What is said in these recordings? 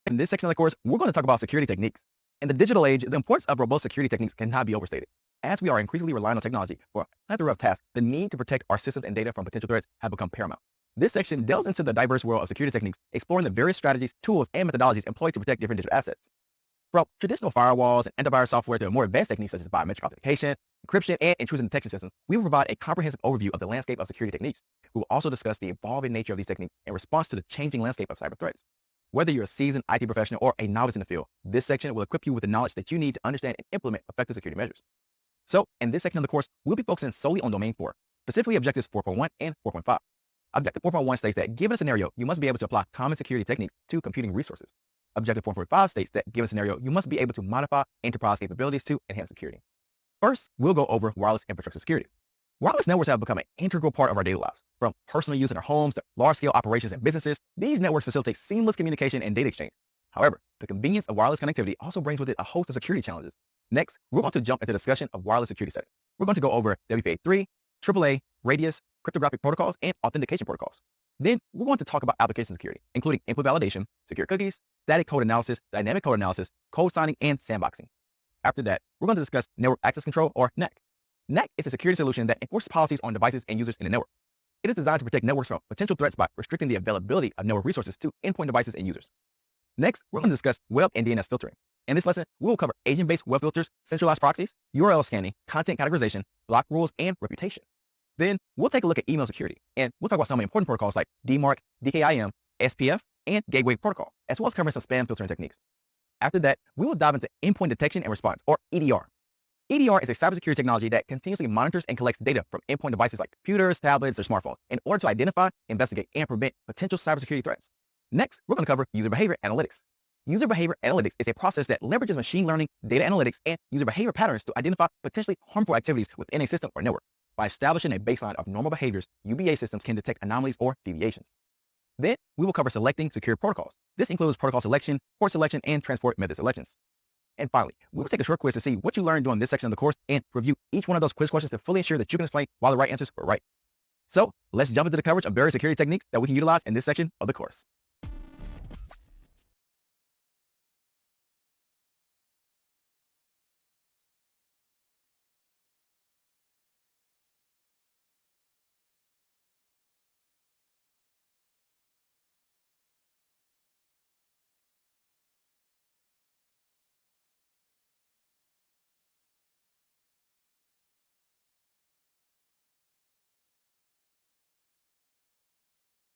In this section of the course, we're going to talk about security techniques. In the digital age, the importance of robust security techniques cannot be overstated. As we are increasingly relying on technology for a plethora of tasks, the need to protect our systems and data from potential threats have become paramount. This section delves into the diverse world of security techniques, exploring the various strategies, tools, and methodologies employed to protect different digital assets. From traditional firewalls and antivirus software to more advanced techniques such as biometric authentication, encryption, and intrusion detection systems, we will provide a comprehensive overview of the landscape of security techniques. We will also discuss the evolving nature of these techniques in response to the changing landscape of cyber threats. Whether you're a seasoned IT professional or a novice in the field, this section will equip you with the knowledge that you need to understand and implement effective security measures. So, in this section of the course, we'll be focusing solely on Domain 4, specifically Objectives 4.1 and 4.5. Objective 4.1 states that given a scenario, you must be able to apply common security techniques to computing resources. Objective 4.5 states that given a scenario, you must be able to modify enterprise capabilities to enhance security. First, we'll go over wireless infrastructure security. Wireless networks have become an integral part of our daily lives. From personal use in our homes to large-scale operations and businesses, these networks facilitate seamless communication and data exchange. However, the convenience of wireless connectivity also brings with it a host of security challenges. Next, we're going to jump into discussion of wireless security settings. We're going to go over WPA3, AAA, Radius, cryptographic protocols, and authentication protocols. Then, we're going to talk about application security, including input validation, secure cookies, static code analysis, dynamic code analysis, code signing, and sandboxing. After that, we're going to discuss network access control, or NAC. NAC is a security solution that enforces policies on devices and users in the network. It is designed to protect networks from potential threats by restricting the availability of network resources to endpoint devices and users. Next, we're going to discuss web and DNS filtering. In this lesson, we will cover agent-based web filters, centralized proxies, URL scanning, content categorization, block rules, and reputation. Then, we'll take a look at email security, and we'll talk about some important protocols like DMARC, DKIM, SPF, and Gateway Protocol, as well as covering some spam filtering techniques. After that, we will dive into endpoint detection and response, or EDR. EDR is a cybersecurity technology that continuously monitors and collects data from endpoint devices like computers, tablets, or smartphones in order to identify, investigate, and prevent potential cybersecurity threats. Next, we're going to cover user behavior analytics. User behavior analytics is a process that leverages machine learning, data analytics, and user behavior patterns to identify potentially harmful activities within a system or network. By establishing a baseline of normal behaviors, UBA systems can detect anomalies or deviations. Then, we will cover selecting secure protocols. This includes protocol selection, port selection, and transport method selections. And finally, we will take a short quiz to see what you learned during this section of the course and review each one of those quiz questions to fully ensure that you can explain why the right answers were right. So, let's jump into the coverage of various security techniques that we can utilize in this section of the course.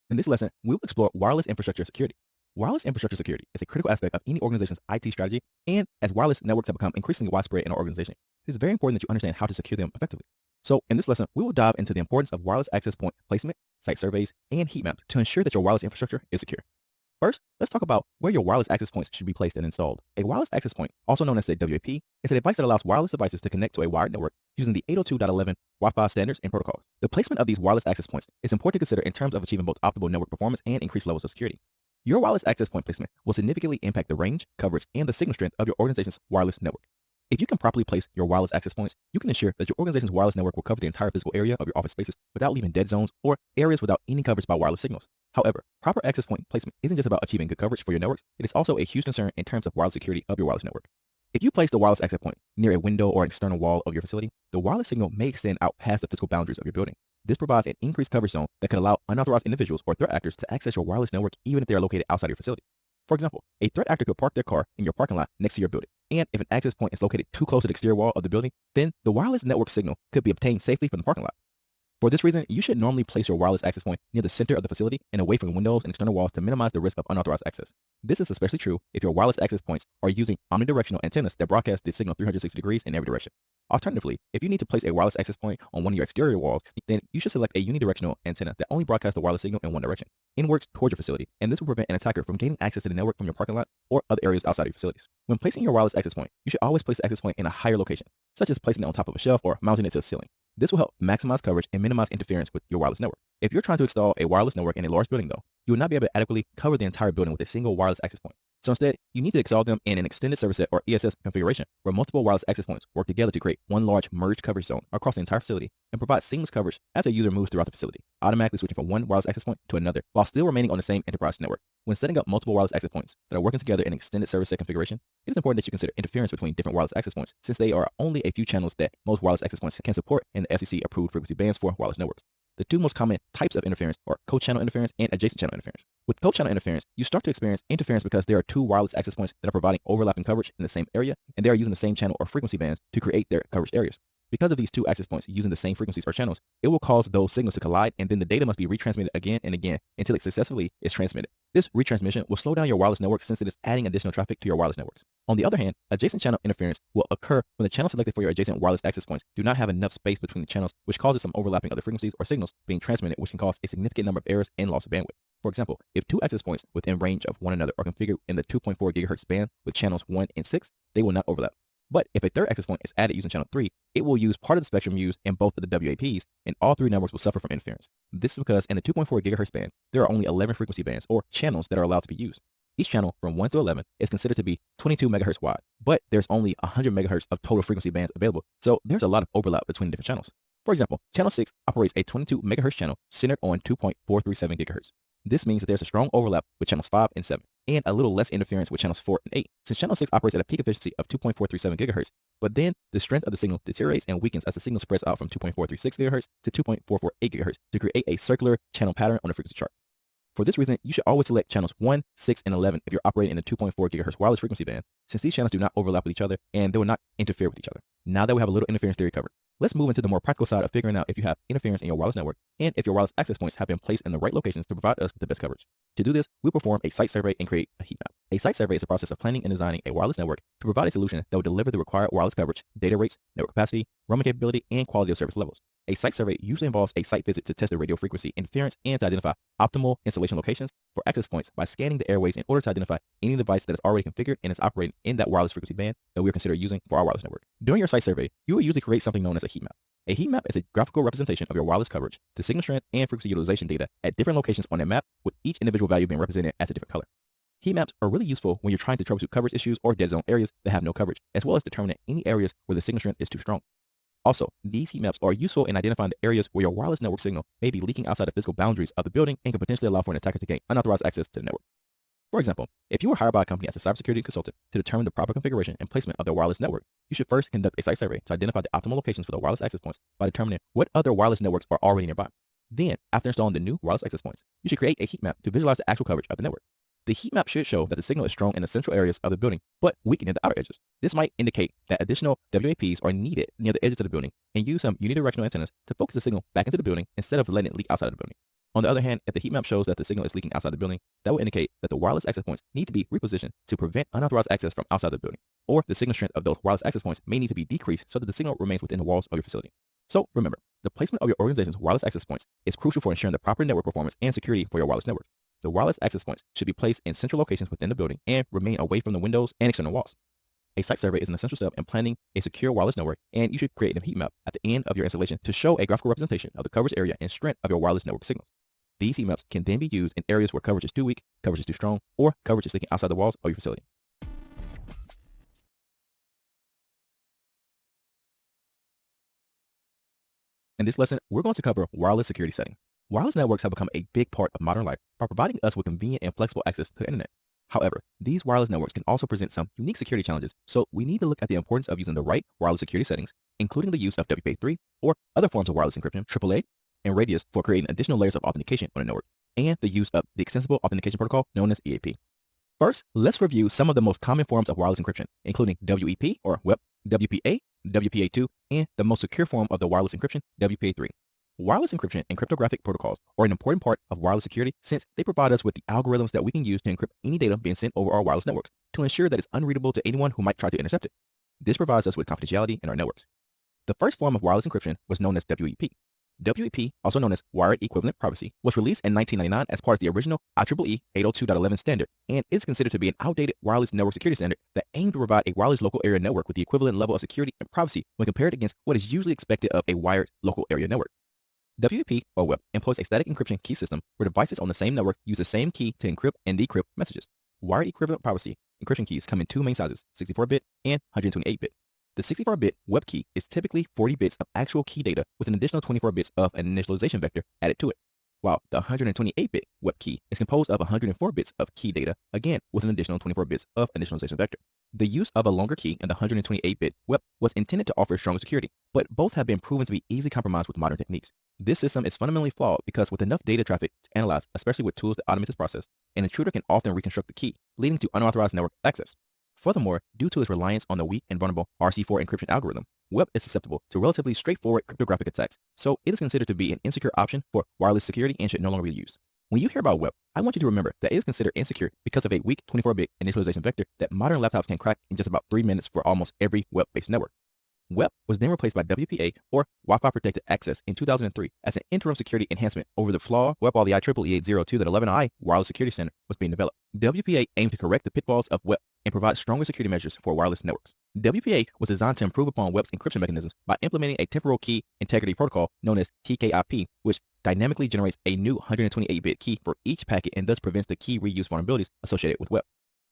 In this lesson, we will explore wireless infrastructure security. Wireless infrastructure security is a critical aspect of any organization's IT strategy, and as wireless networks have become increasingly widespread in our organization, it is very important that you understand how to secure them effectively. So, in this lesson, we will dive into the importance of wireless access point placement, site surveys, and heat maps to ensure that your wireless infrastructure is secure. First, let's talk about where your wireless access points should be placed and installed. A wireless access point, also known as a WAP, is a device that allows wireless devices to connect to a wired network using the 802.11 Wi-Fi standards and protocols. The placement of these wireless access points is important to consider in terms of achieving both optimal network performance and increased levels of security. Your wireless access point placement will significantly impact the range, coverage, and the signal strength of your organization's wireless network. If you can properly place your wireless access points, you can ensure that your organization's wireless network will cover the entire physical area of your office spaces without leaving dead zones or areas without any coverage by wireless signals. However, proper access point placement isn't just about achieving good coverage for your networks, it is also a huge concern in terms of wireless security of your wireless network. If you place the wireless access point near a window or an external wall of your facility, the wireless signal may extend out past the physical boundaries of your building. This provides an increased coverage zone that could allow unauthorized individuals or threat actors to access your wireless network even if they are located outside your facility. For example, a threat actor could park their car in your parking lot next to your building, and if an access point is located too close to the exterior wall of the building, then the wireless network signal could be obtained safely from the parking lot. For this reason, you should normally place your wireless access point near the center of the facility and away from windows and external walls to minimize the risk of unauthorized access. This is especially true if your wireless access points are using omnidirectional antennas that broadcast the signal 360 degrees in every direction. Alternatively, if you need to place a wireless access point on one of your exterior walls, then you should select a unidirectional antenna that only broadcasts the wireless signal in one direction, inwards toward your facility, and this will prevent an attacker from gaining access to the network from your parking lot or other areas outside of your facilities. When placing your wireless access point, you should always place the access point in a higher location, such as placing it on top of a shelf or mounting it to the ceiling. This will help maximize coverage and minimize interference with your wireless network. If you're trying to install a wireless network in a large building though, you will not be able to adequately cover the entire building with a single wireless access point. So instead, you need to install them in an extended service set or ESS configuration where multiple wireless access points work together to create one large merged coverage zone across the entire facility and provide seamless coverage as a user moves throughout the facility, automatically switching from one wireless access point to another while still remaining on the same enterprise network. When setting up multiple wireless access points that are working together in an extended service set configuration, it is important that you consider interference between different wireless access points, since they are only a few channels that most wireless access points can support in the FCC-approved frequency bands for wireless networks. The two most common types of interference are co-channel interference and adjacent channel interference. With co-channel interference, you start to experience interference because there are two wireless access points that are providing overlapping coverage in the same area, and they are using the same channel or frequency bands to create their coverage areas. Because of these two access points using the same frequencies or channels, it will cause those signals to collide, and then the data must be retransmitted again and again until it successfully is transmitted. This retransmission will slow down your wireless network since it is adding additional traffic to your wireless networks. On the other hand, adjacent channel interference will occur when the channels selected for your adjacent wireless access points do not have enough space between the channels, which causes some overlapping of the frequencies or signals being transmitted, which can cause a significant number of errors and loss of bandwidth. For example, if two access points within range of one another are configured in the 2.4 GHz band with channels 1 and 6, they will not overlap. But if a third access point is added using channel 3, it will use part of the spectrum used in both of the WAPs, and all three networks will suffer from interference. This is because in the 2.4 GHz band, there are only 11 frequency bands, or channels, that are allowed to be used. Each channel from 1 to 11 is considered to be 22 MHz wide, but there's only 100 MHz of total frequency bands available, so there's a lot of overlap between different channels. For example, channel 6 operates a 22 MHz channel centered on 2.437 GHz. This means that there's a strong overlap with channels 5 and 7, and a little less interference with channels 4 and 8, since channel 6 operates at a peak efficiency of 2.437 GHz, but then the strength of the signal deteriorates and weakens as the signal spreads out from 2.436 GHz to 2.448 GHz to create a circular channel pattern on the frequency chart. For this reason, you should always select channels 1, 6, and 11 if you're operating in the 2.4 GHz wireless frequency band, since these channels do not overlap with each other and they will not interfere with each other. Now that we have a little interference theory covered, let's move into the more practical side of figuring out if you have interference in your wireless network and if your wireless access points have been placed in the right locations to provide us with the best coverage. To do this, we'll perform a site survey and create a heat map. A site survey is a process of planning and designing a wireless network to provide a solution that will deliver the required wireless coverage, data rates, network capacity, roaming capability, and quality of service levels. A site survey usually involves a site visit to test the radio frequency interference and to identify optimal installation locations for access points by scanning the airways in order to identify any device that is already configured and is operating in that wireless frequency band that we are considering using for our wireless network. During your site survey, you will usually create something known as a heat map. A heat map is a graphical representation of your wireless coverage, the signal strength, and frequency utilization data at different locations on that map, with each individual value being represented as a different color. Heat maps are really useful when you're trying to troubleshoot coverage issues or dead zone areas that have no coverage, as well as determining any areas where the signal strength is too strong. Also, these heat maps are useful in identifying the areas where your wireless network signal may be leaking outside the physical boundaries of the building and can potentially allow for an attacker to gain unauthorized access to the network. For example, if you were hired by a company as a cybersecurity consultant to determine the proper configuration and placement of their wireless network, you should first conduct a site survey to identify the optimal locations for the wireless access points by determining what other wireless networks are already nearby. Then, after installing the new wireless access points, you should create a heat map to visualize the actual coverage of the network. The heat map should show that the signal is strong in the central areas of the building, but weak in the outer edges. This might indicate that additional WAPs are needed near the edges of the building, and use some unidirectional antennas to focus the signal back into the building instead of letting it leak outside of the building. On the other hand, if the heat map shows that the signal is leaking outside the building, that will indicate that the wireless access points need to be repositioned to prevent unauthorized access from outside the building, or the signal strength of those wireless access points may need to be decreased so that the signal remains within the walls of your facility. So remember, the placement of your organization's wireless access points is crucial for ensuring the proper network performance and security for your wireless network. The wireless access points should be placed in central locations within the building and remain away from the windows and external walls. A site survey is an essential step in planning a secure wireless network, and you should create a heat map at the end of your installation to show a graphical representation of the coverage area and strength of your wireless network signals. These heat maps can then be used in areas where coverage is too weak, coverage is too strong, or coverage is leaking outside the walls of your facility. In this lesson, we're going to cover wireless security setting. Wireless networks have become a big part of modern life by providing us with convenient and flexible access to the internet. However, these wireless networks can also present some unique security challenges, so we need to look at the importance of using the right wireless security settings, including the use of WPA3 or other forms of wireless encryption, AAA, and Radius for creating additional layers of authentication on a network, and the use of the Extensible Authentication Protocol known as EAP. First, let's review some of the most common forms of wireless encryption, including WEP or WEP, WPA, WPA2, and the most secure form of the wireless encryption, WPA3. Wireless encryption and cryptographic protocols are an important part of wireless security since they provide us with the algorithms that we can use to encrypt any data being sent over our wireless networks to ensure that it's unreadable to anyone who might try to intercept it. This provides us with confidentiality in our networks. The first form of wireless encryption was known as WEP. WEP, also known as Wired Equivalent Privacy, was released in 1999 as part of the original IEEE 802.11 standard, and is considered to be an outdated wireless network security standard that aimed to provide a wireless local area network with the equivalent level of security and privacy when compared against what is usually expected of a wired local area network. WEP, or WEP, employs a static encryption key system where devices on the same network use the same key to encrypt and decrypt messages. Wire equivalent privacy encryption keys come in two main sizes, 64-bit and 128-bit. The 64-bit web key is typically 40 bits of actual key data with an additional 24 bits of an initialization vector added to it, while the 128-bit web key is composed of 104 bits of key data, again with an additional 24 bits of initialization vector. The use of a longer key in the 128-bit web was intended to offer stronger security, but both have been proven to be easily compromised with modern techniques. This system is fundamentally flawed because with enough data traffic to analyze, especially with tools that automate this process, an intruder can often reconstruct the key, leading to unauthorized network access. Furthermore, due to its reliance on the weak and vulnerable RC4 encryption algorithm, web is susceptible to relatively straightforward cryptographic attacks, so it is considered to be an insecure option for wireless security and should no longer be used. When you hear about web, I want you to remember that it is considered insecure because of a weak 24-bit initialization vector that modern laptops can crack in just about 3 minutes for almost every web-based network. WEP was then replaced by WPA, or Wi-Fi Protected Access, in 2003 as an interim security enhancement over the flaw WEP while the IEEE 802.11i wireless security standard was being developed. WPA aimed to correct the pitfalls of WEP and provide stronger security measures for wireless networks. WPA was designed to improve upon WEP's encryption mechanisms by implementing a temporal key integrity protocol known as TKIP, which dynamically generates a new 128-bit key for each packet and thus prevents the key reuse vulnerabilities associated with WEP.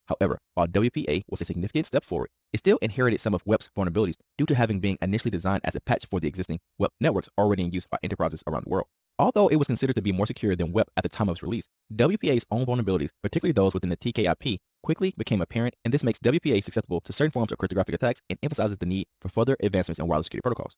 However, while WPA was a significant step forward, it still inherited some of WEP's vulnerabilities due to having been initially designed as a patch for the existing WEP networks already in use by enterprises around the world. Although it was considered to be more secure than WEP at the time of its release, WPA's own vulnerabilities, particularly those within the TKIP, quickly became apparent, and this makes WPA susceptible to certain forms of cryptographic attacks and emphasizes the need for further advancements in wireless security protocols.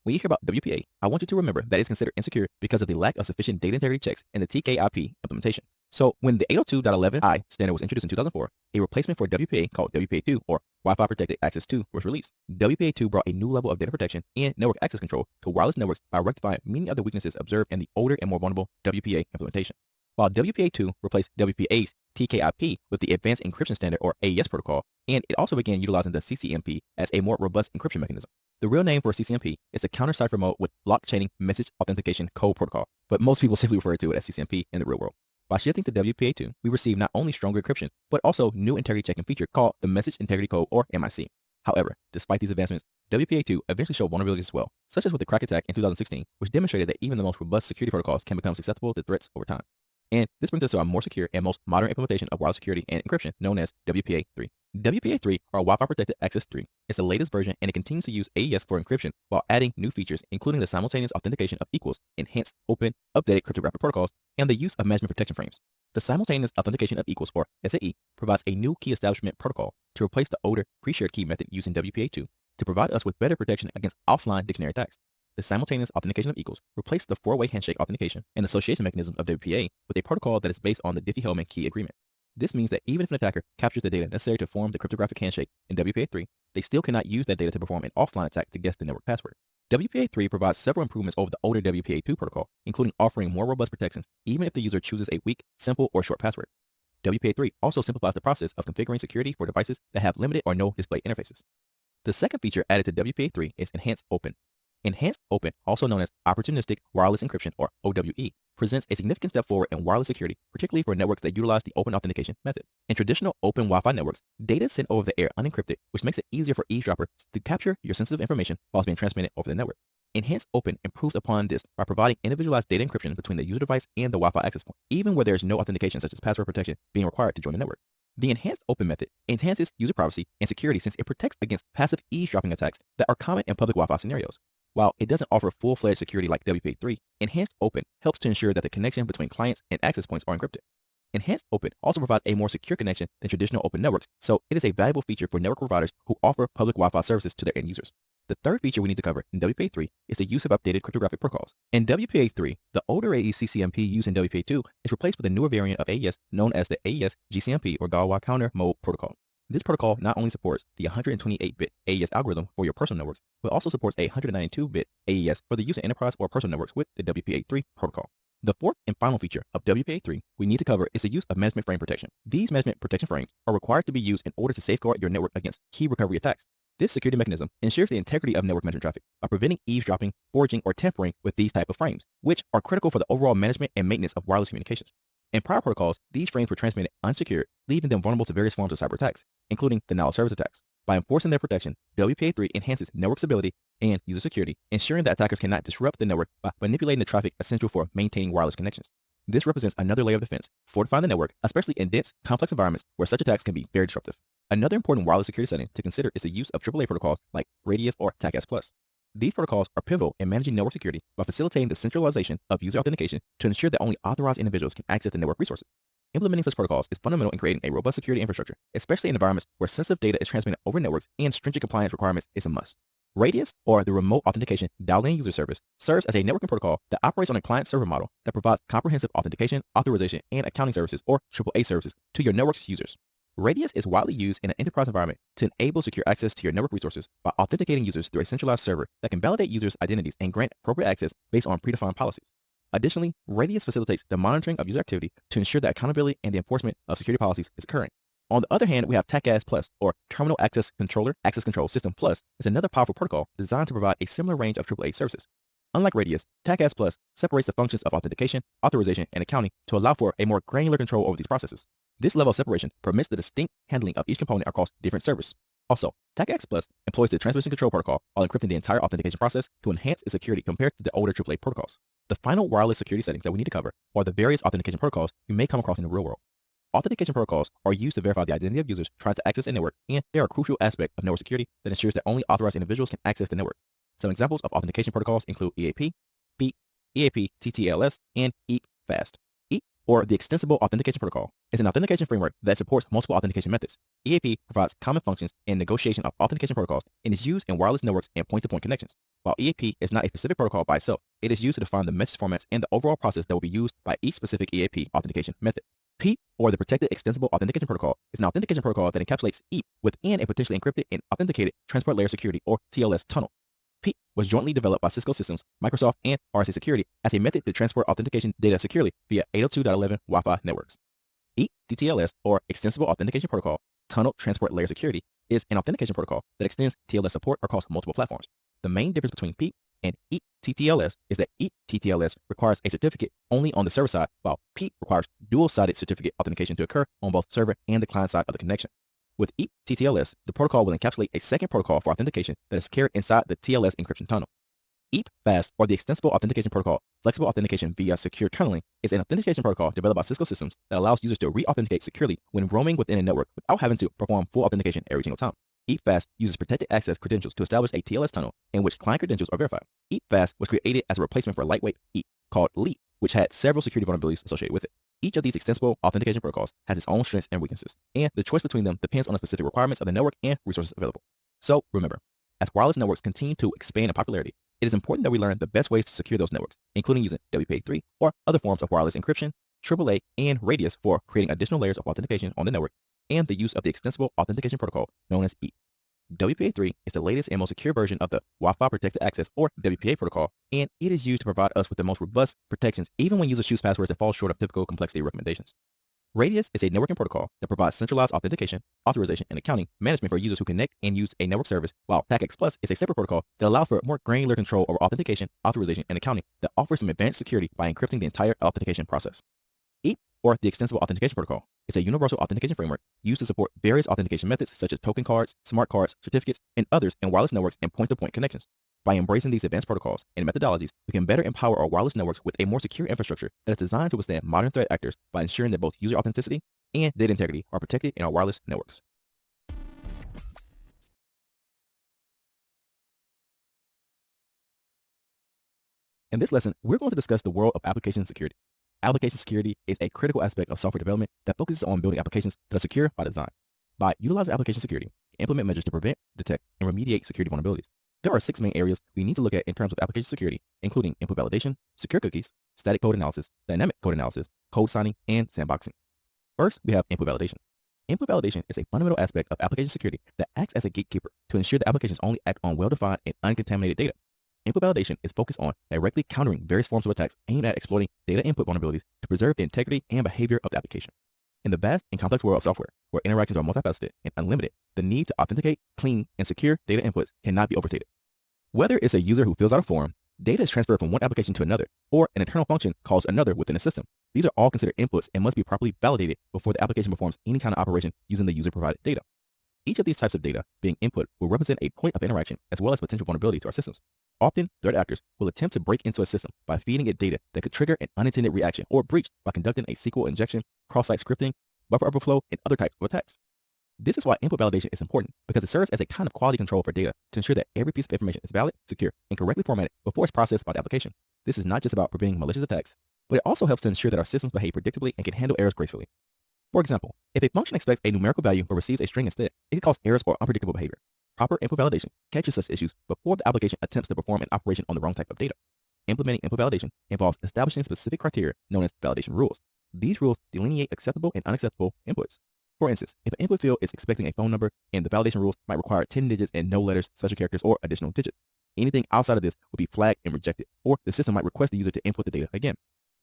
When you hear about WPA, I want you to remember that it's considered insecure because of the lack of sufficient data integrity checks in the TKIP implementation. So when the 802.11i standard was introduced in 2004, a replacement for WPA called WPA2, or Wi-Fi Protected Access 2, was released. WPA2 brought a new level of data protection and network access control to wireless networks by rectifying many of the weaknesses observed in the older and more vulnerable WPA implementation. While WPA2 replaced WPA's TKIP with the Advanced Encryption Standard, or AES protocol, and it also began utilizing the CCMP as a more robust encryption mechanism. The real name for CCMP is the Counter Cipher Mode with Blockchaining Message Authentication Code Protocol, but most people simply refer to it as CCMP in the real world. By shifting to WPA2, we receive not only stronger encryption, but also new integrity checking feature called the Message Integrity Code, or MIC. However, despite these advancements, WPA2 eventually showed vulnerabilities as well, such as with the crack attack in 2016, which demonstrated that even the most robust security protocols can become susceptible to threats over time. And this brings us to our more secure and most modern implementation of wireless security and encryption, known as WPA3. WPA3, or Wi-Fi Protected Access 3, is the latest version, and it continues to use AES for encryption while adding new features, including the simultaneous authentication of equals, enhanced, open, updated cryptographic protocols, and the use of management protection frames. The simultaneous authentication of equals, or SAE, provides a new key establishment protocol to replace the older pre-shared key method used in WPA2 to provide us with better protection against offline dictionary attacks. The simultaneous authentication of equals replaced the four-way handshake authentication and association mechanism of WPA with a protocol that is based on the Diffie-Hellman key agreement. This means that even if an attacker captures the data necessary to form the cryptographic handshake in WPA3, they still cannot use that data to perform an offline attack to guess the network password. WPA3 provides several improvements over the older WPA2 protocol, including offering more robust protections even if the user chooses a weak, simple, or short password. WPA3 also simplifies the process of configuring security for devices that have limited or no display interfaces. The second feature added to WPA3 is Enhanced Open. Enhanced Open, also known as Opportunistic Wireless Encryption, or OWE, presents a significant step forward in wireless security, particularly for networks that utilize the open authentication method. In traditional open Wi-Fi networks, data is sent over the air unencrypted, which makes it easier for eavesdroppers to capture your sensitive information while it's being transmitted over the network. Enhanced Open improves upon this by providing individualized data encryption between the user device and the Wi-Fi access point, even where there is no authentication such as password protection being required to join the network. The Enhanced Open method enhances user privacy and security since it protects against passive eavesdropping attacks that are common in public Wi-Fi scenarios. While it doesn't offer full-fledged security like WPA3, Enhanced Open helps to ensure that the connection between clients and access points are encrypted. Enhanced Open also provides a more secure connection than traditional open networks, so it is a valuable feature for network providers who offer public Wi-Fi services to their end users. The third feature we need to cover in WPA3 is the use of updated cryptographic protocols. In WPA3, the older AES CCMP used in WPA2 is replaced with a newer variant of AES known as the AES GCMP, or Galois Counter Mode Protocol. This protocol not only supports the 128-bit AES algorithm for your personal networks, but also supports a 192-bit AES for the use in enterprise or personal networks with the WPA3 protocol. The fourth and final feature of WPA3 we need to cover is the use of management frame protection. These management protection frames are required to be used in order to safeguard your network against key recovery attacks. This security mechanism ensures the integrity of network management traffic by preventing eavesdropping, forging, or tampering with these type of frames, which are critical for the overall management and maintenance of wireless communications. In prior protocols, these frames were transmitted unsecured, leaving them vulnerable to various forms of cyber attacks, including denial of service attacks. By enforcing their protection, WPA3 enhances network stability and user security, ensuring that attackers cannot disrupt the network by manipulating the traffic essential for maintaining wireless connections. This represents another layer of defense, fortifying the network, especially in dense, complex environments where such attacks can be very disruptive. Another important wireless security setting to consider is the use of AAA protocols like Radius or TACACS+. These protocols are pivotal in managing network security by facilitating the centralization of user authentication to ensure that only authorized individuals can access the network resources. Implementing such protocols is fundamental in creating a robust security infrastructure, especially in environments where sensitive data is transmitted over networks and stringent compliance requirements is a must. Radius, or the Remote Authentication Dialed-In User Service, serves as a networking protocol that operates on a client-server model that provides comprehensive authentication, authorization, and accounting services, or AAA services, to your network's users. Radius is widely used in an enterprise environment to enable secure access to your network resources by authenticating users through a centralized server that can validate users' identities and grant appropriate access based on predefined policies. Additionally, Radius facilitates the monitoring of user activity to ensure that accountability and the enforcement of security policies is occurring. On the other hand, we have TACACS+, or Terminal Access Controller Access Control System Plus, is another powerful protocol designed to provide a similar range of AAA services. Unlike Radius, TACACS+ separates the functions of authentication, authorization, and accounting to allow for a more granular control over these processes. This level of separation permits the distinct handling of each component across different servers. Also, TACACS+ employs the Transmission Control Protocol while encrypting the entire authentication process to enhance its security compared to the older AAA protocols. The final wireless security settings that we need to cover are the various authentication protocols you may come across in the real world. Authentication protocols are used to verify the identity of users trying to access a network, and they are a crucial aspect of network security that ensures that only authorized individuals can access the network. Some examples of authentication protocols include EAP, BEEP, EAP TTLS, and EAP-FAST. EAP, or the Extensible Authentication Protocol, is an authentication framework that supports multiple authentication methods. EAP provides common functions and negotiation of authentication protocols and is used in wireless networks and point-to-point connections. While EAP is not a specific protocol by itself, it is used to define the message formats and the overall process that will be used by each specific EAP authentication method. PEEP, or the Protected Extensible Authentication Protocol, is an authentication protocol that encapsulates EAP within a potentially encrypted and authenticated Transport Layer Security, or TLS, tunnel. PEEP was jointly developed by Cisco Systems, Microsoft, and RSA Security as a method to transport authentication data securely via 802.11 Wi-Fi networks. EAP TTLS, or Extensible Authentication Protocol, Tunnel Transport Layer Security, is an authentication protocol that extends TLS support across multiple platforms. The main difference between PEEP and EAP TTLS is that EAP TTLS requires a certificate only on the server side, while PEEP requires dual-sided certificate authentication to occur on both server and the client side of the connection. With EAP TTLS, the protocol will encapsulate a second protocol for authentication that is carried inside the TLS encryption tunnel. EAP-FAST, or the Extensible Authentication Protocol, Flexible Authentication via Secure Tunneling, is an authentication protocol developed by Cisco Systems that allows users to re-authenticate securely when roaming within a network without having to perform full authentication every single time. EAP-FAST uses protected access credentials to establish a TLS tunnel in which client credentials are verified. EAP-FAST was created as a replacement for lightweight EAP, called LEAP, which had several security vulnerabilities associated with it. Each of these extensible authentication protocols has its own strengths and weaknesses, and the choice between them depends on the specific requirements of the network and resources available. So remember, as wireless networks continue to expand in popularity, it is important that we learn the best ways to secure those networks, including using WPA3 or other forms of wireless encryption, AAA, and Radius for creating additional layers of authentication on the network, and the use of the Extensible Authentication Protocol known as EAP. WPA3 is the latest and most secure version of the Wi-Fi Protected Access, or WPA protocol, and it is used to provide us with the most robust protections even when users choose passwords that fall short of typical complexity recommendations. Radius is a networking protocol that provides centralized authentication, authorization, and accounting management for users who connect and use a network service, while TACACS+ is a separate protocol that allows for more granular control over authentication, authorization, and accounting that offers some advanced security by encrypting the entire authentication process. EAP, or the Extensible Authentication Protocol, is a universal authentication framework used to support various authentication methods such as token cards, smart cards, certificates, and others in wireless networks and point-to-point connections. By embracing these advanced protocols and methodologies, we can better empower our wireless networks with a more secure infrastructure that is designed to withstand modern threat actors by ensuring that both user authenticity and data integrity are protected in our wireless networks. In this lesson, we're going to discuss the world of application security. Application security is a critical aspect of software development that focuses on building applications that are secure by design. By utilizing application security, we implement measures to prevent, detect, and remediate security vulnerabilities. There are 6 main areas we need to look at in terms of application security, including input validation, secure cookies, static code analysis, dynamic code analysis, code signing, and sandboxing. First, we have input validation. Input validation is a fundamental aspect of application security that acts as a gatekeeper to ensure that applications only act on well-defined and uncontaminated data. Input validation is focused on directly countering various forms of attacks aimed at exploiting data input vulnerabilities to preserve the integrity and behavior of the application. In the vast and complex world of software, where interactions are multifaceted and unlimited, the need to authenticate, clean, and secure data inputs cannot be overstated. Whether it's a user who fills out a form, data is transferred from one application to another, or an internal function calls another within a system, these are all considered inputs and must be properly validated before the application performs any kind of operation using the user-provided data. Each of these types of data being input will represent a point of interaction as well as potential vulnerability to our systems. Often, threat actors will attempt to break into a system by feeding it data that could trigger an unintended reaction or breach by conducting a SQL injection, cross-site scripting, buffer overflow, and other types of attacks. This is why input validation is important, because it serves as a kind of quality control for data to ensure that every piece of information is valid, secure, and correctly formatted before it's processed by the application. This is not just about preventing malicious attacks, but it also helps to ensure that our systems behave predictably and can handle errors gracefully. For example, if a function expects a numerical value but receives a string instead, it can cause errors or unpredictable behavior. Proper input validation catches such issues before the application attempts to perform an operation on the wrong type of data. Implementing input validation involves establishing specific criteria known as validation rules. These rules delineate acceptable and unacceptable inputs. For instance, if an input field is expecting a phone number, and the validation rules might require 10 digits and no letters, special characters, or additional digits. Anything outside of this will be flagged and rejected, or the system might request the user to input the data again.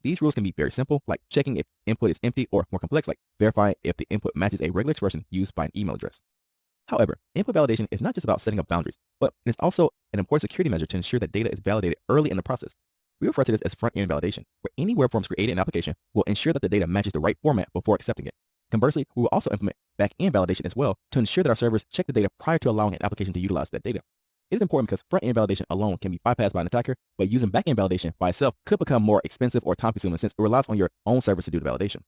These rules can be very simple, like checking if input is empty, or more complex, like verifying if the input matches a regular expression used by an email address. However, input validation is not just about setting up boundaries, but it's also an important security measure to ensure that data is validated early in the process. We refer to this as front-end validation, where any web forms created in an application will ensure that the data matches the right format before accepting it. Conversely, we will also implement back-end validation as well to ensure that our servers check the data prior to allowing an application to utilize that data. It is important because front-end validation alone can be bypassed by an attacker, but using back-end validation by itself could become more expensive or time-consuming since it relies on your own servers to do the validation.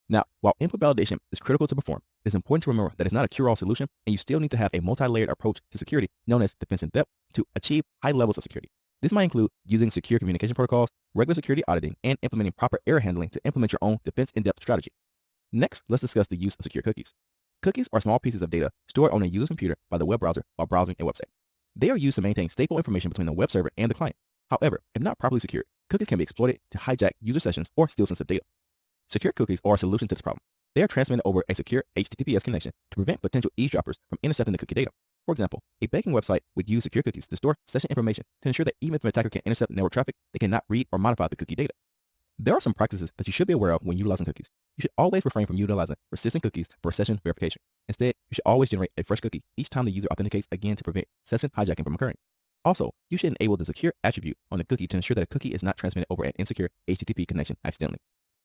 Now, while input validation is critical to perform, it is important to remember that it's not a cure-all solution, and you still need to have a multi-layered approach to security known as defense in depth to achieve high levels of security. This might include using secure communication protocols, regular security auditing, and implementing proper error handling to implement your own defense in depth strategy. Next, let's discuss the use of secure cookies. Cookies are small pieces of data stored on a user's computer by the web browser while browsing a website. They are used to maintain stable information between the web server and the client. However, if not properly secured, cookies can be exploited to hijack user sessions or steal sensitive data. Secure cookies are a solution to this problem. They are transmitted over a secure HTTPS connection to prevent potential eavesdroppers from intercepting the cookie data. For example, a banking website would use secure cookies to store session information to ensure that even if an attacker can intercept network traffic, they cannot read or modify the cookie data. There are some practices that you should be aware of when utilizing cookies. You should always refrain from utilizing persistent cookies for session verification. Instead, you should always generate a fresh cookie each time the user authenticates again to prevent session hijacking from occurring. Also, you should enable the secure attribute on the cookie to ensure that a cookie is not transmitted over an insecure HTTP connection accidentally.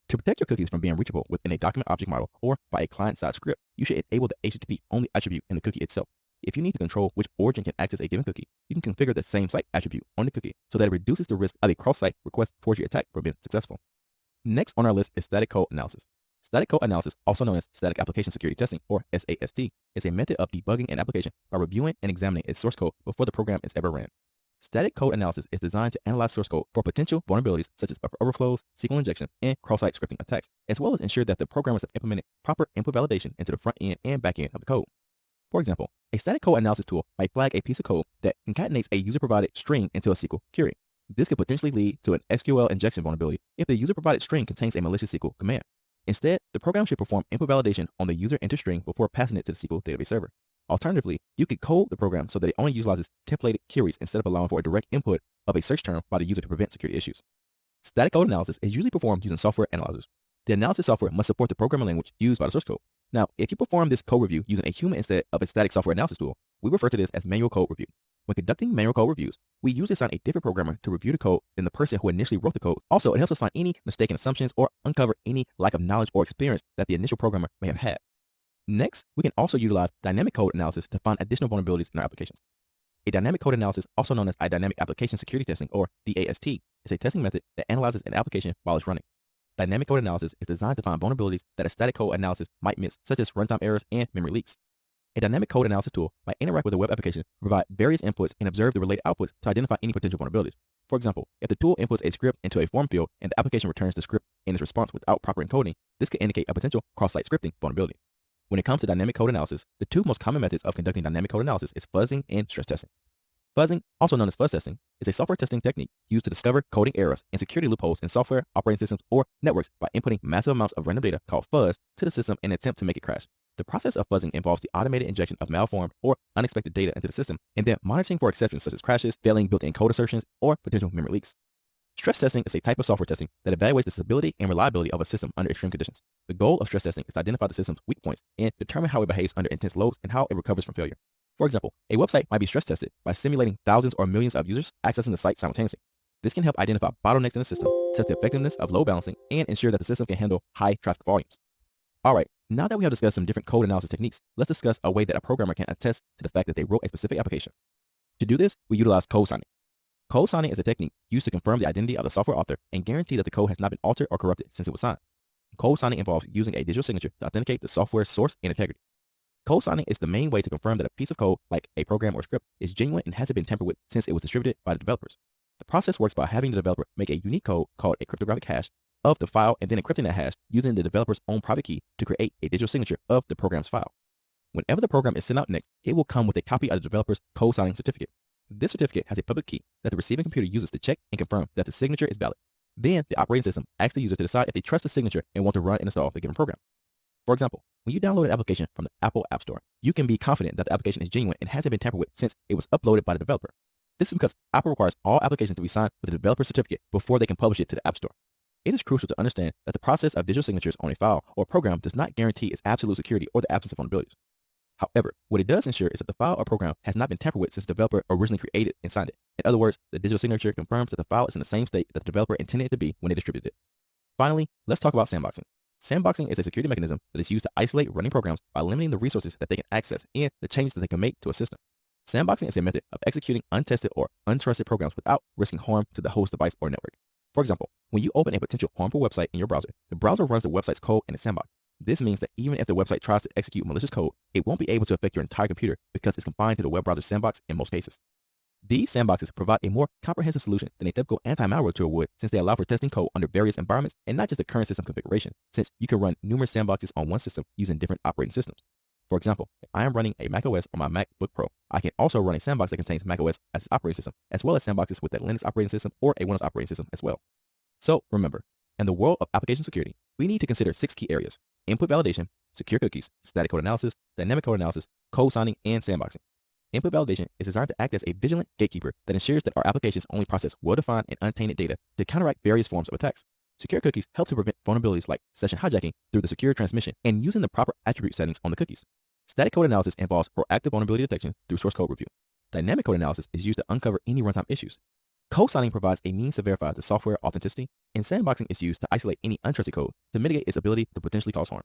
To protect your cookies from being reachable within a document object model or by a client-side script, you should enable the HTTP-only attribute in the cookie itself. If you need to control which origin can access a given cookie, you can configure the same site attribute on the cookie so that it reduces the risk of a cross-site request forgery attack from being successful. Next on our list is static code analysis. Static code analysis, also known as static application security testing, or SAST, is a method of debugging an application by reviewing and examining its source code before the program is ever ran. Static code analysis is designed to analyze source code for potential vulnerabilities such as buffer overflows, SQL injection, and cross-site scripting attacks, as well as ensure that the programmers have implemented proper input validation into the front end and back end of the code. For example, a static code analysis tool might flag a piece of code that concatenates a user-provided string into a SQL query. This could potentially lead to an SQL injection vulnerability if the user-provided string contains a malicious SQL command. Instead, the program should perform input validation on the user entered string before passing it to the SQL database server. Alternatively, you could code the program so that it only utilizes templated queries instead of allowing for a direct input of a search term by the user to prevent security issues. Static code analysis is usually performed using software analyzers. The analysis software must support the programming language used by the source code. Now, if you perform this code review using a human instead of a static software analysis tool, we refer to this as manual code review. When conducting manual code reviews, we usually assign a different programmer to review the code than the person who initially wrote the code. Also, it helps us find any mistaken assumptions or uncover any lack of knowledge or experience that the initial programmer may have had. Next, we can also utilize dynamic code analysis to find additional vulnerabilities in our applications. A dynamic code analysis, also known as a dynamic application security testing, or DAST, is a testing method that analyzes an application while it's running. Dynamic code analysis is designed to find vulnerabilities that a static code analysis might miss, such as runtime errors and memory leaks. A dynamic code analysis tool might interact with a web application to provide various inputs and observe the related outputs to identify any potential vulnerabilities. For example, if the tool inputs a script into a form field and the application returns the script in its response without proper encoding, this could indicate a potential cross-site scripting vulnerability. When it comes to dynamic code analysis, the two most common methods of conducting dynamic code analysis is fuzzing and stress testing. Fuzzing, also known as fuzz testing, is a software testing technique used to discover coding errors and security loopholes in software, operating systems, or networks by inputting massive amounts of random data called fuzz to the system in an attempt to make it crash. The process of fuzzing involves the automated injection of malformed or unexpected data into the system and then monitoring for exceptions such as crashes, failing built-in code assertions, or potential memory leaks. Stress testing is a type of software testing that evaluates the stability and reliability of a system under extreme conditions. The goal of stress testing is to identify the system's weak points and determine how it behaves under intense loads and how it recovers from failure. For example, a website might be stress tested by simulating thousands or millions of users accessing the site simultaneously. This can help identify bottlenecks in the system, test the effectiveness of load balancing, and ensure that the system can handle high traffic volumes. Alright, Now that we have discussed some different code analysis techniques, let's discuss a way that a programmer can attest to the fact that they wrote a specific application. To do this, we utilize code signing. Code signing is a technique used to confirm the identity of the software author and guarantee that the code has not been altered or corrupted since it was signed. Code signing involves using a digital signature to authenticate the software's source and integrity. Code signing is the main way to confirm that a piece of code, like a program or script, is genuine and hasn't been tampered with since it was distributed by the developers. The process works by having the developer make a unique code called a cryptographic hash of the file and then encrypting that hash using the developer's own private key to create a digital signature of the program's file. Whenever the program is sent out next, it will come with a copy of the developer's code signing certificate. This certificate has a public key that the receiving computer uses to check and confirm that the signature is valid. Then the operating system asks the user to decide if they trust the signature and want to run and install the given program. For example, when you download an application from the Apple App Store, you can be confident that the application is genuine and hasn't been tampered with since it was uploaded by the developer. This is because Apple requires all applications to be signed with a developer certificate before they can publish it to the App Store. It is crucial to understand that the process of digital signatures on a file or program does not guarantee its absolute security or the absence of vulnerabilities. However, what it does ensure is that the file or program has not been tampered with since the developer originally created and signed it. In other words, the digital signature confirms that the file is in the same state that the developer intended it to be when they distributed it. Finally, let's talk about sandboxing. Sandboxing is a security mechanism that is used to isolate running programs by limiting the resources that they can access and the changes that they can make to a system. Sandboxing is a method of executing untested or untrusted programs without risking harm to the host device or network. For example, when you open a potential harmful website in your browser, the browser runs the website's code in a sandbox. This means that even if the website tries to execute malicious code, it won't be able to affect your entire computer because it's confined to the web browser sandbox in most cases. These sandboxes provide a more comprehensive solution than a typical anti-malware tool would, since they allow for testing code under various environments and not just the current system configuration, since you can run numerous sandboxes on one system using different operating systems. For example, if I am running a macOS on my MacBook Pro, I can also run a sandbox that contains macOS as its operating system, as well as sandboxes with a Linux operating system or a Windows operating system as well. So remember, in the world of application security, we need to consider 6 key areas: input validation, secure cookies, static code analysis, dynamic code analysis, code signing, and sandboxing. Input validation is designed to act as a vigilant gatekeeper that ensures that our applications only process well-defined and untainted data to counteract various forms of attacks. Secure cookies help to prevent vulnerabilities like session hijacking through the secure transmission and using the proper attribute settings on the cookies. Static code analysis involves proactive vulnerability detection through source code review. Dynamic code analysis is used to uncover any runtime issues. Code signing provides a means to verify the software authenticity, and sandboxing is used to isolate any untrusted code to mitigate its ability to potentially cause harm.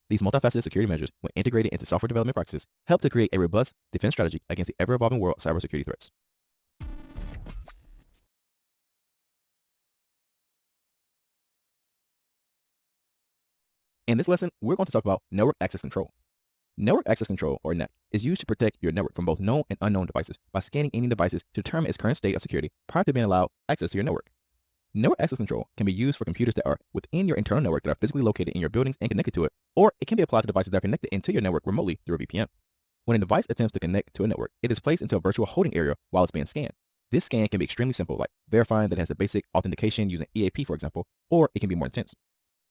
These multifaceted security measures, when integrated into software development practices, help to create a robust defense strategy against the ever-evolving world of cybersecurity threats. In this lesson, we're going to talk about network access control. Network access control, or NAC, is used to protect your network from both known and unknown devices by scanning any devices to determine its current state of security prior to being allowed access to your network. Network access control can be used for computers that are within your internal network that are physically located in your buildings and connected to it, or it can be applied to devices that are connected into your network remotely through a VPN. When a device attempts to connect to a network, it is placed into a virtual holding area while it's being scanned. This scan can be extremely simple, like verifying that it has a basic authentication using EAP, for example, or it can be more intense.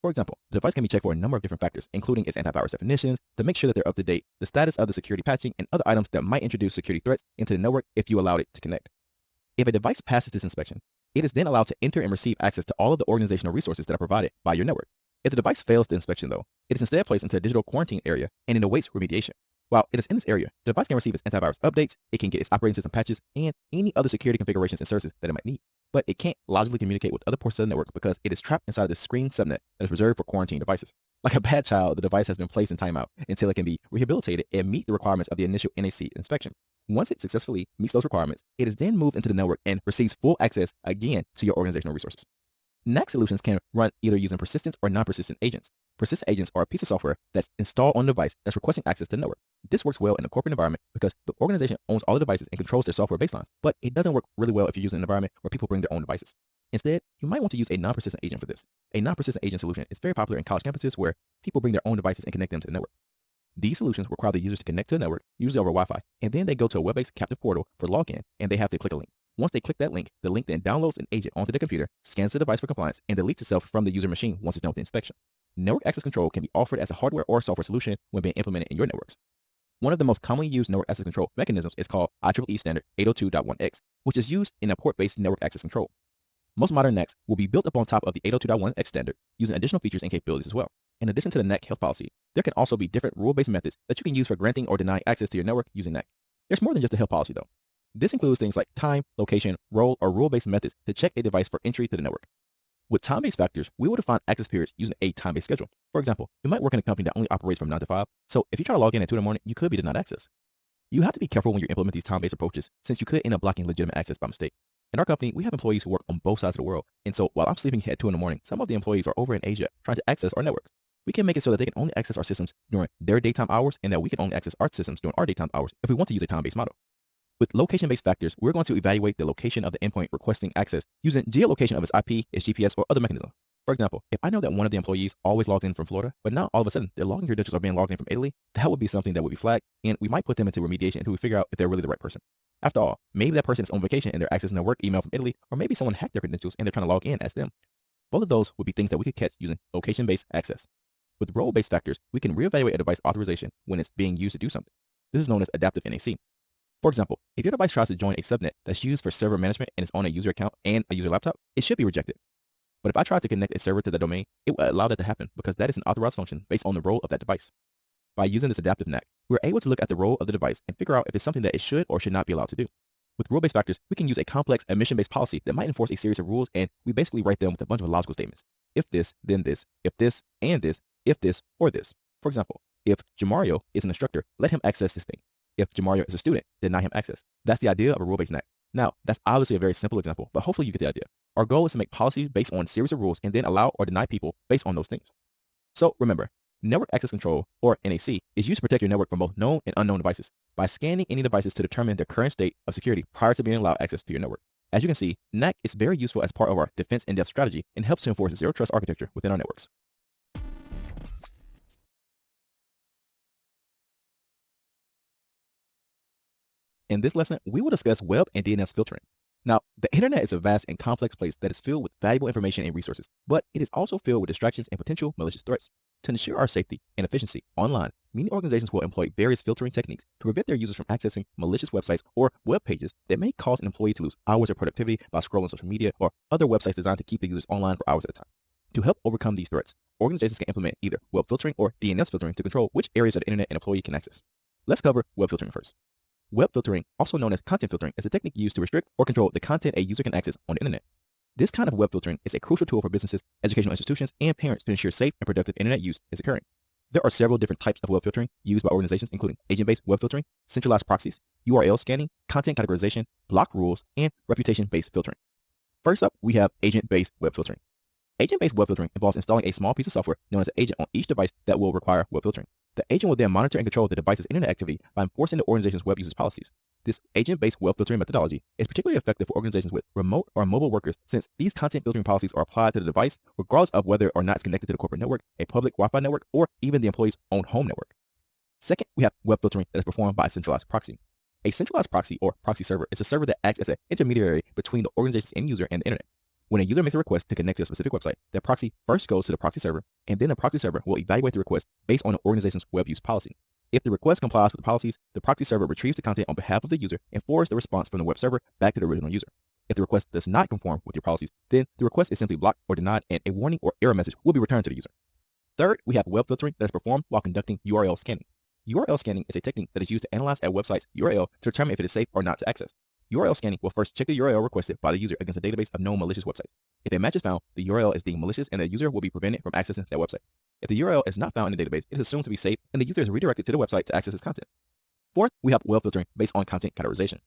For example, the device can be checked for a number of different factors, including its antivirus definitions, to make sure that they're up to date, the status of the security patching, and other items that might introduce security threats into the network if you allowed it to connect. If a device passes this inspection, it is then allowed to enter and receive access to all of the organizational resources that are provided by your network. If the device fails the inspection, though, it is instead placed into a digital quarantine area and it awaits remediation. While it is in this area, the device can receive its antivirus updates, it can get its operating system patches, and any other security configurations and services that it might need. But it can't logically communicate with other portions of the network because it is trapped inside of this screen subnet that is reserved for quarantine devices. Like a bad child, the device has been placed in timeout until it can be rehabilitated and meet the requirements of the initial NAC inspection. Once it successfully meets those requirements, it is then moved into the network and receives full access again to your organizational resources. NAC solutions can run either using persistent or non-persistent agents. Persistent agents are a piece of software that's installed on the device that's requesting access to the network. This works well in a corporate environment because the organization owns all the devices and controls their software baselines, but it doesn't work really well if you're using an environment where people bring their own devices. Instead, you might want to use a non-persistent agent for this. A non-persistent agent solution is very popular in college campuses where people bring their own devices and connect them to the network. These solutions require the users to connect to the network, usually over Wi-Fi, and then they go to a web-based captive portal for login, and they have to click a link. Once they click that link, the link then downloads an agent onto the computer, scans the device for compliance, and deletes itself from the user machine once it's done with the inspection. Network access control can be offered as a hardware or software solution when being implemented in your networks. One of the most commonly used network access control mechanisms is called IEEE standard 802.1x, which is used in a port-based network access control. Most modern NACs will be built up on top of the 802.1x standard using additional features and capabilities as well. In addition to the NAC health policy, there can also be different rule-based methods that you can use for granting or denying access to your network using NAC. There's more than just a health policy though. This includes things like time, location, role, or rule-based methods to check a device for entry to the network. With time-based factors, we will define access periods using a time-based schedule. For example, you might work in a company that only operates from 9 to 5, so if you try to log in at 2 in the morning, you could be denied access. You have to be careful when you implement these time-based approaches, since you could end up blocking legitimate access by mistake. In our company, we have employees who work on both sides of the world, and so while I'm sleeping at 2 in the morning, some of the employees are over in Asia trying to access our networks. We can make it so that they can only access our systems during their daytime hours and that we can only access our systems during our daytime hours if we want to use a time-based model. With location-based factors, we're going to evaluate the location of the endpoint requesting access using geolocation of its IP, its GPS, or other mechanism. For example, if I know that one of the employees always logs in from Florida, but now all of a sudden their login credentials are being logged in from Italy, that would be something that would be flagged, and we might put them into remediation until we figure out if they're really the right person. After all, maybe that person is on vacation and they're accessing their work email from Italy, or maybe someone hacked their credentials and they're trying to log in as them. Both of those would be things that we could catch using location-based access. With role-based factors, we can reevaluate a device authorization when it's being used to do something. This is known as adaptive NAC. For example, if your device tries to join a subnet that's used for server management and is on a user account and a user laptop, it should be rejected. But if I try to connect a server to the domain, it will allow that to happen because that is an authorized function based on the role of that device. By using this adaptive NAC, we're able to look at the role of the device and figure out if it's something that it should or should not be allowed to do. With rule-based factors, we can use a complex admission-based policy that might enforce a series of rules, and we basically write them with a bunch of logical statements. If this, then this. If this, and this. If this, or this. For example, if Jamario is an instructor, let him access this thing. If Jamario is a student, deny him access. That's the idea of a rule-based NAC. Now, that's obviously a very simple example, but hopefully you get the idea. Our goal is to make policies based on a series of rules and then allow or deny people based on those things. So remember, network access control, or NAC, is used to protect your network from both known and unknown devices by scanning any devices to determine their current state of security prior to being allowed access to your network. As you can see, NAC is very useful as part of our defense in-depth strategy and helps to enforce zero trust architecture within our networks. In this lesson, we will discuss web and DNS filtering. Now, the internet is a vast and complex place that is filled with valuable information and resources, but it is also filled with distractions and potential malicious threats. To ensure our safety and efficiency online, many organizations will employ various filtering techniques to prevent their users from accessing malicious websites or web pages that may cause an employee to lose hours of productivity by scrolling social media or other websites designed to keep the users online for hours at a time. To help overcome these threats, organizations can implement either web filtering or DNS filtering to control which areas of the internet an employee can access. Let's cover web filtering first. Web filtering, also known as content filtering, is a technique used to restrict or control the content a user can access on the internet. This kind of web filtering is a crucial tool for businesses, educational institutions, and parents to ensure safe and productive internet use is occurring. There are several different types of web filtering used by organizations, including agent-based web filtering, centralized proxies, URL scanning, content categorization, block rules, and reputation-based filtering. First up, we have agent-based web filtering. Agent-based web filtering involves installing a small piece of software known as an agent on each device that will require web filtering. The agent will then monitor and control the device's internet activity by enforcing the organization's web users policies. This agent-based web filtering methodology is particularly effective for organizations with remote or mobile workers, since these content filtering policies are applied to the device regardless of whether or not it's connected to the corporate network, a public Wi-Fi network, or even the employee's own home network. Second, we have web filtering that is performed by a centralized proxy. A centralized proxy or proxy server is a server that acts as an intermediary between the organization's end user and the internet. When a user makes a request to connect to a specific website, the proxy first goes to the proxy server, and then the proxy server will evaluate the request based on the organization's web use policy. If the request complies with the policies, the proxy server retrieves the content on behalf of the user and forwards the response from the web server back to the original user. If the request does not conform with your policies, then the request is simply blocked or denied, and a warning or error message will be returned to the user. Third, we have web filtering that is performed while conducting URL scanning. URL scanning is a technique that is used to analyze a website's URL to determine if it is safe or not to access. URL scanning will first check the URL requested by the user against a database of known malicious websites. If a match is found, the URL is deemed malicious and the user will be prevented from accessing that website. If the URL is not found in the database, it is assumed to be safe and the user is redirected to the website to access its content. Fourth, we have web filtering based on content categorization.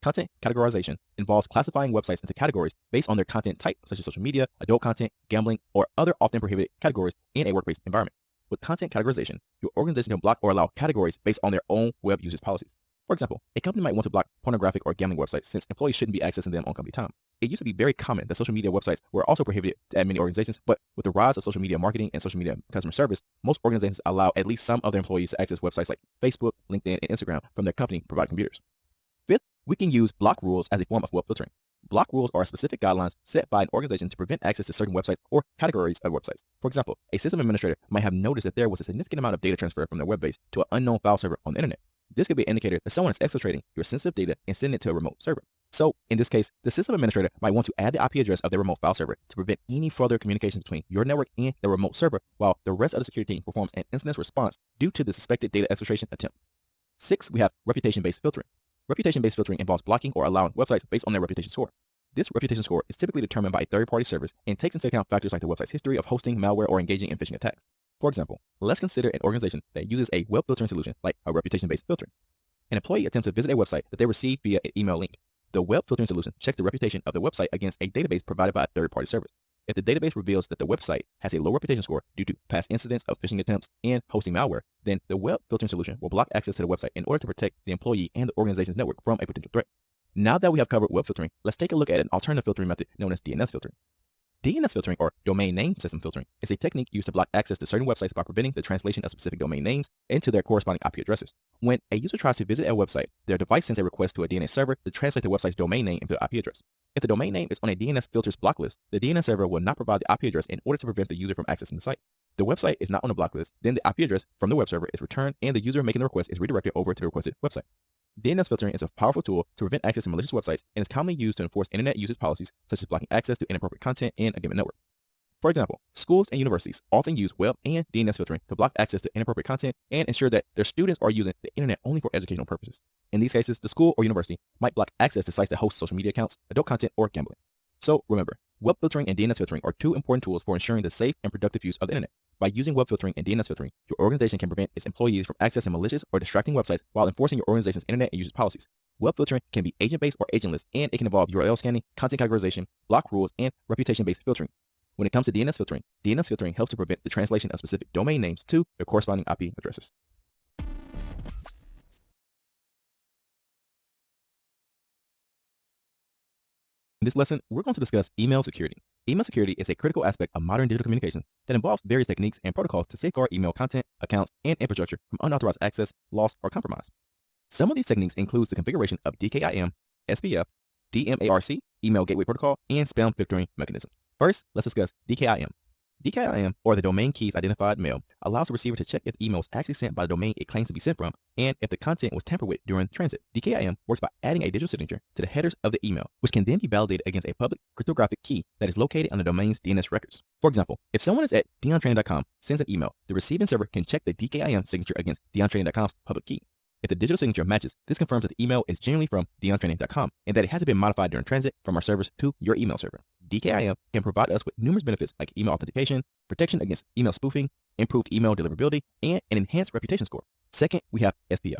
Content categorization involves classifying websites into categories based on their content type, such as social media, adult content, gambling, or other often prohibited categories in a work-based environment. With content categorization, your organization can block or allow categories based on their own web users policies. For example, a company might want to block pornographic or gambling websites since employees shouldn't be accessing them on company time. It used to be very common that social media websites were also prohibited at many organizations, but with the rise of social media marketing and social media customer service, most organizations allow at least some of their employees to access websites like Facebook, LinkedIn, and Instagram from their company-provided computers. Fifth, we can use block rules as a form of web filtering. Block rules are specific guidelines set by an organization to prevent access to certain websites or categories of websites. For example, a system administrator might have noticed that there was a significant amount of data transfer from their web base to an unknown file server on the internet. This could be an indicator that someone is exfiltrating your sensitive data and sending it to a remote server. So, in this case, the system administrator might want to add the IP address of their remote file server to prevent any further communications between your network and the remote server, while the rest of the security team performs an incident response due to the suspected data exfiltration attempt. Six, we have reputation-based filtering. Reputation-based filtering involves blocking or allowing websites based on their reputation score. This reputation score is typically determined by a third-party service and takes into account factors like the website's history of hosting malware or engaging in phishing attacks. For example, let's consider an organization that uses a web filtering solution like a reputation-based filtering. An employee attempts to visit a website that they received via an email link. The web filtering solution checks the reputation of the website against a database provided by a third-party service. If the database reveals that the website has a low reputation score due to past incidents of phishing attempts and hosting malware, then the web filtering solution will block access to the website in order to protect the employee and the organization's network from a potential threat. Now that we have covered web filtering, let's take a look at an alternative filtering method known as DNS filtering. DNS filtering, or domain name system filtering, is a technique used to block access to certain websites by preventing the translation of specific domain names into their corresponding IP addresses. When a user tries to visit a website, their device sends a request to a DNS server to translate the website's domain name into an IP address. If the domain name is on a DNS filter's block list, the DNS server will not provide the IP address in order to prevent the user from accessing the site. If the website is not on the block list, then the IP address from the web server is returned and the user making the request is redirected over to the requested website. DNS filtering is a powerful tool to prevent access to malicious websites and is commonly used to enforce internet usage policies such as blocking access to inappropriate content in a given network. For example, schools and universities often use web and DNS filtering to block access to inappropriate content and ensure that their students are using the internet only for educational purposes. In these cases, the school or university might block access to sites that host social media accounts, adult content, or gambling. So remember, web filtering and DNS filtering are two important tools for ensuring the safe and productive use of the internet. By using web filtering and DNS filtering, your organization can prevent its employees from accessing malicious or distracting websites while enforcing your organization's internet and usage policies. Web filtering can be agent-based or agentless, and it can involve URL scanning, content categorization, block rules, and reputation-based filtering. When it comes to DNS filtering helps to prevent the translation of specific domain names to their corresponding IP addresses. In this lesson, we're going to discuss email security. Email security is a critical aspect of modern digital communications that involves various techniques and protocols to safeguard email content, accounts, and infrastructure from unauthorized access, loss, or compromise. Some of these techniques include the configuration of DKIM, SPF, DMARC, email gateway protocol, and spam filtering mechanisms. First, let's discuss DKIM. DKIM, or the Domain Keys Identified Mail, allows the receiver to check if the email was actually sent by the domain it claims to be sent from and if the content was tampered with during transit. DKIM works by adding a digital signature to the headers of the email, which can then be validated against a public cryptographic key that is located on the domain's DNS records. For example, if someone is at DionTraining.com sends an email, the receiving server can check the DKIM signature against DionTraining.com's public key. If the digital signature matches, this confirms that the email is genuinely from DionTraining.com and that it hasn't been modified during transit from our servers to your email server. DKIM can provide us with numerous benefits like email authentication, protection against email spoofing, improved email deliverability, and an enhanced reputation score. Second, we have SPF.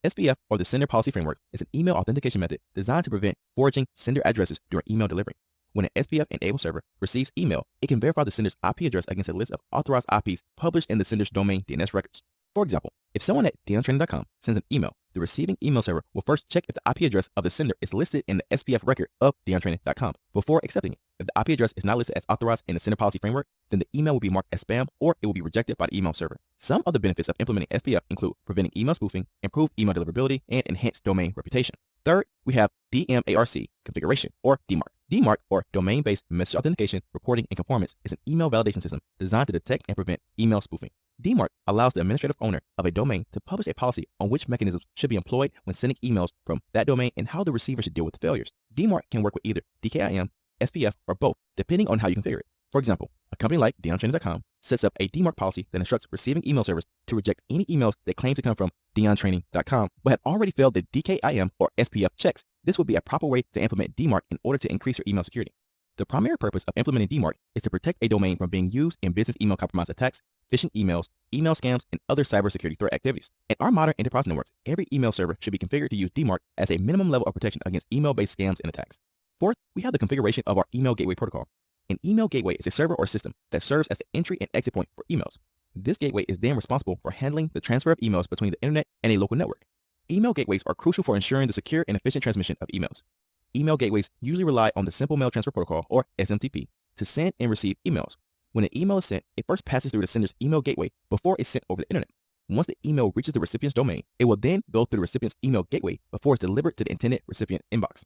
SPF, or the Sender Policy Framework, is an email authentication method designed to prevent forging sender addresses during email delivery. When an SPF-enabled server receives email, it can verify the sender's IP address against a list of authorized IPs published in the sender's domain DNS records. For example, if someone at DionTraining.com sends an email, the receiving email server will first check if the IP address of the sender is listed in the SPF record of DionTraining.com before accepting it. If the IP address is not listed as authorized in the Sender Policy Framework, then the email will be marked as spam or it will be rejected by the email server. Some of the benefits of implementing SPF include preventing email spoofing, improved email deliverability, and enhanced domain reputation. Third, we have DMARC configuration, or DMARC. DMARC, or Domain-Based Message Authentication, Reporting, and Conformance, is an email validation system designed to detect and prevent email spoofing. DMARC allows the administrative owner of a domain to publish a policy on which mechanisms should be employed when sending emails from that domain and how the receiver should deal with the failures. DMARC can work with either DKIM, SPF, or both, depending on how you configure it. For example, a company like DionTraining.com sets up a DMARC policy that instructs receiving email servers to reject any emails that claim to come from DionTraining.com but have already failed the DKIM or SPF checks. This would be a proper way to implement DMARC in order to increase your email security. The primary purpose of implementing DMARC is to protect a domain from being used in business email compromise attacks, phishing emails, email scams, and other cybersecurity threat activities. In our modern enterprise networks, every email server should be configured to use DMARC as a minimum level of protection against email-based scams and attacks. Fourth, we have the configuration of our email gateway protocol. An email gateway is a server or system that serves as the entry and exit point for emails. This gateway is then responsible for handling the transfer of emails between the internet and a local network. Email gateways are crucial for ensuring the secure and efficient transmission of emails. Email gateways usually rely on the Simple Mail Transfer Protocol, or SMTP, to send and receive emails. When an email is sent, it first passes through the sender's email gateway before it's sent over the internet. Once the email reaches the recipient's domain, it will then go through the recipient's email gateway before it's delivered to the intended recipient inbox.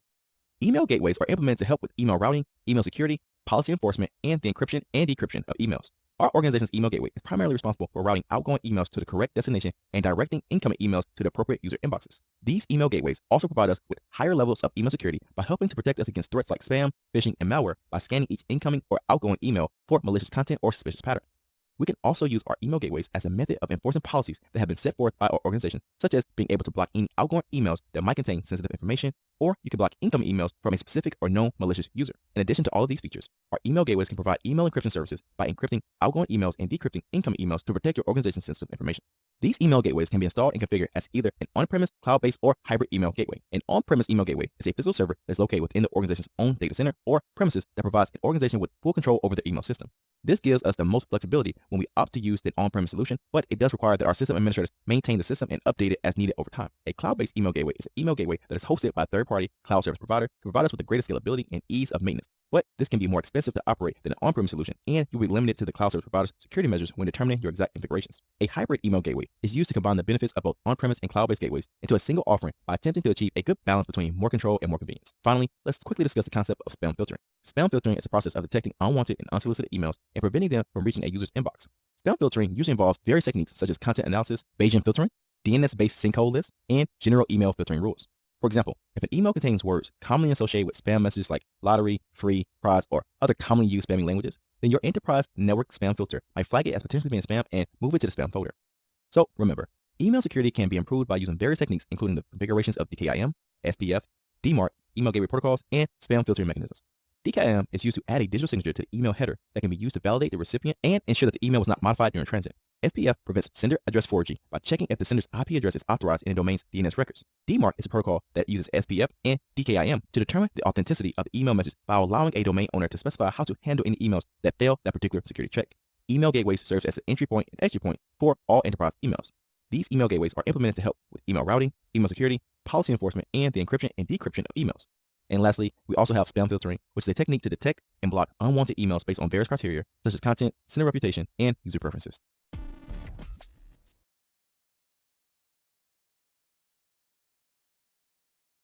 Email gateways are implemented to help with email routing, email security, policy enforcement, and the encryption and decryption of emails. Our organization's email gateway is primarily responsible for routing outgoing emails to the correct destination and directing incoming emails to the appropriate user inboxes. These email gateways also provide us with higher levels of email security by helping to protect us against threats like spam, phishing, and malware by scanning each incoming or outgoing email for malicious content or suspicious patterns. We can also use our email gateways as a method of enforcing policies that have been set forth by our organization, such as being able to block any outgoing emails that might contain sensitive information, or you can block incoming emails from a specific or known malicious user. In addition to all of these features, our email gateways can provide email encryption services by encrypting outgoing emails and decrypting incoming emails to protect your organization's sensitive information. These email gateways can be installed and configured as either an on-premise, cloud-based, or hybrid email gateway. An on-premise email gateway is a physical server that is located within the organization's own data center or premises that provides an organization with full control over the email system. This gives us the most flexibility when we opt to use the on-premise solution, but it does require that our system administrators maintain the system and update it as needed over time. A cloud-based email gateway is an email gateway that is hosted by a third-party cloud service provider to provide us with the greatest scalability and ease of maintenance. But this can be more expensive to operate than an on-premise solution, and you'll be limited to the cloud service provider's security measures when determining your exact configurations. A hybrid email gateway is used to combine the benefits of both on-premise and cloud-based gateways into a single offering by attempting to achieve a good balance between more control and more convenience. Finally, let's quickly discuss the concept of spam filtering. Spam filtering is a process of detecting unwanted and unsolicited emails and preventing them from reaching a user's inbox. Spam filtering usually involves various techniques such as content analysis, Bayesian filtering, DNS-based sinkhole lists, and general email filtering rules. For example, if an email contains words commonly associated with spam messages like lottery, free, prize, or other commonly used spamming languages, then your enterprise network spam filter might flag it as potentially being spam and move it to the spam folder. So remember, email security can be improved by using various techniques including the configurations of DKIM, SPF, DMARC, email gateway protocols, and spam filtering mechanisms. DKIM is used to add a digital signature to the email header that can be used to validate the recipient and ensure that the email was not modified during transit. SPF prevents sender address forgery by checking if the sender's IP address is authorized in a domain's DNS records. DMARC is a protocol that uses SPF and DKIM to determine the authenticity of the email message by allowing a domain owner to specify how to handle any emails that fail that particular security check. Email gateways serve as an entry point and exit point for all enterprise emails. These email gateways are implemented to help with email routing, email security, policy enforcement, and the encryption and decryption of emails. And lastly, we also have spam filtering, which is a technique to detect and block unwanted emails based on various criteria such as content, sender reputation, and user preferences.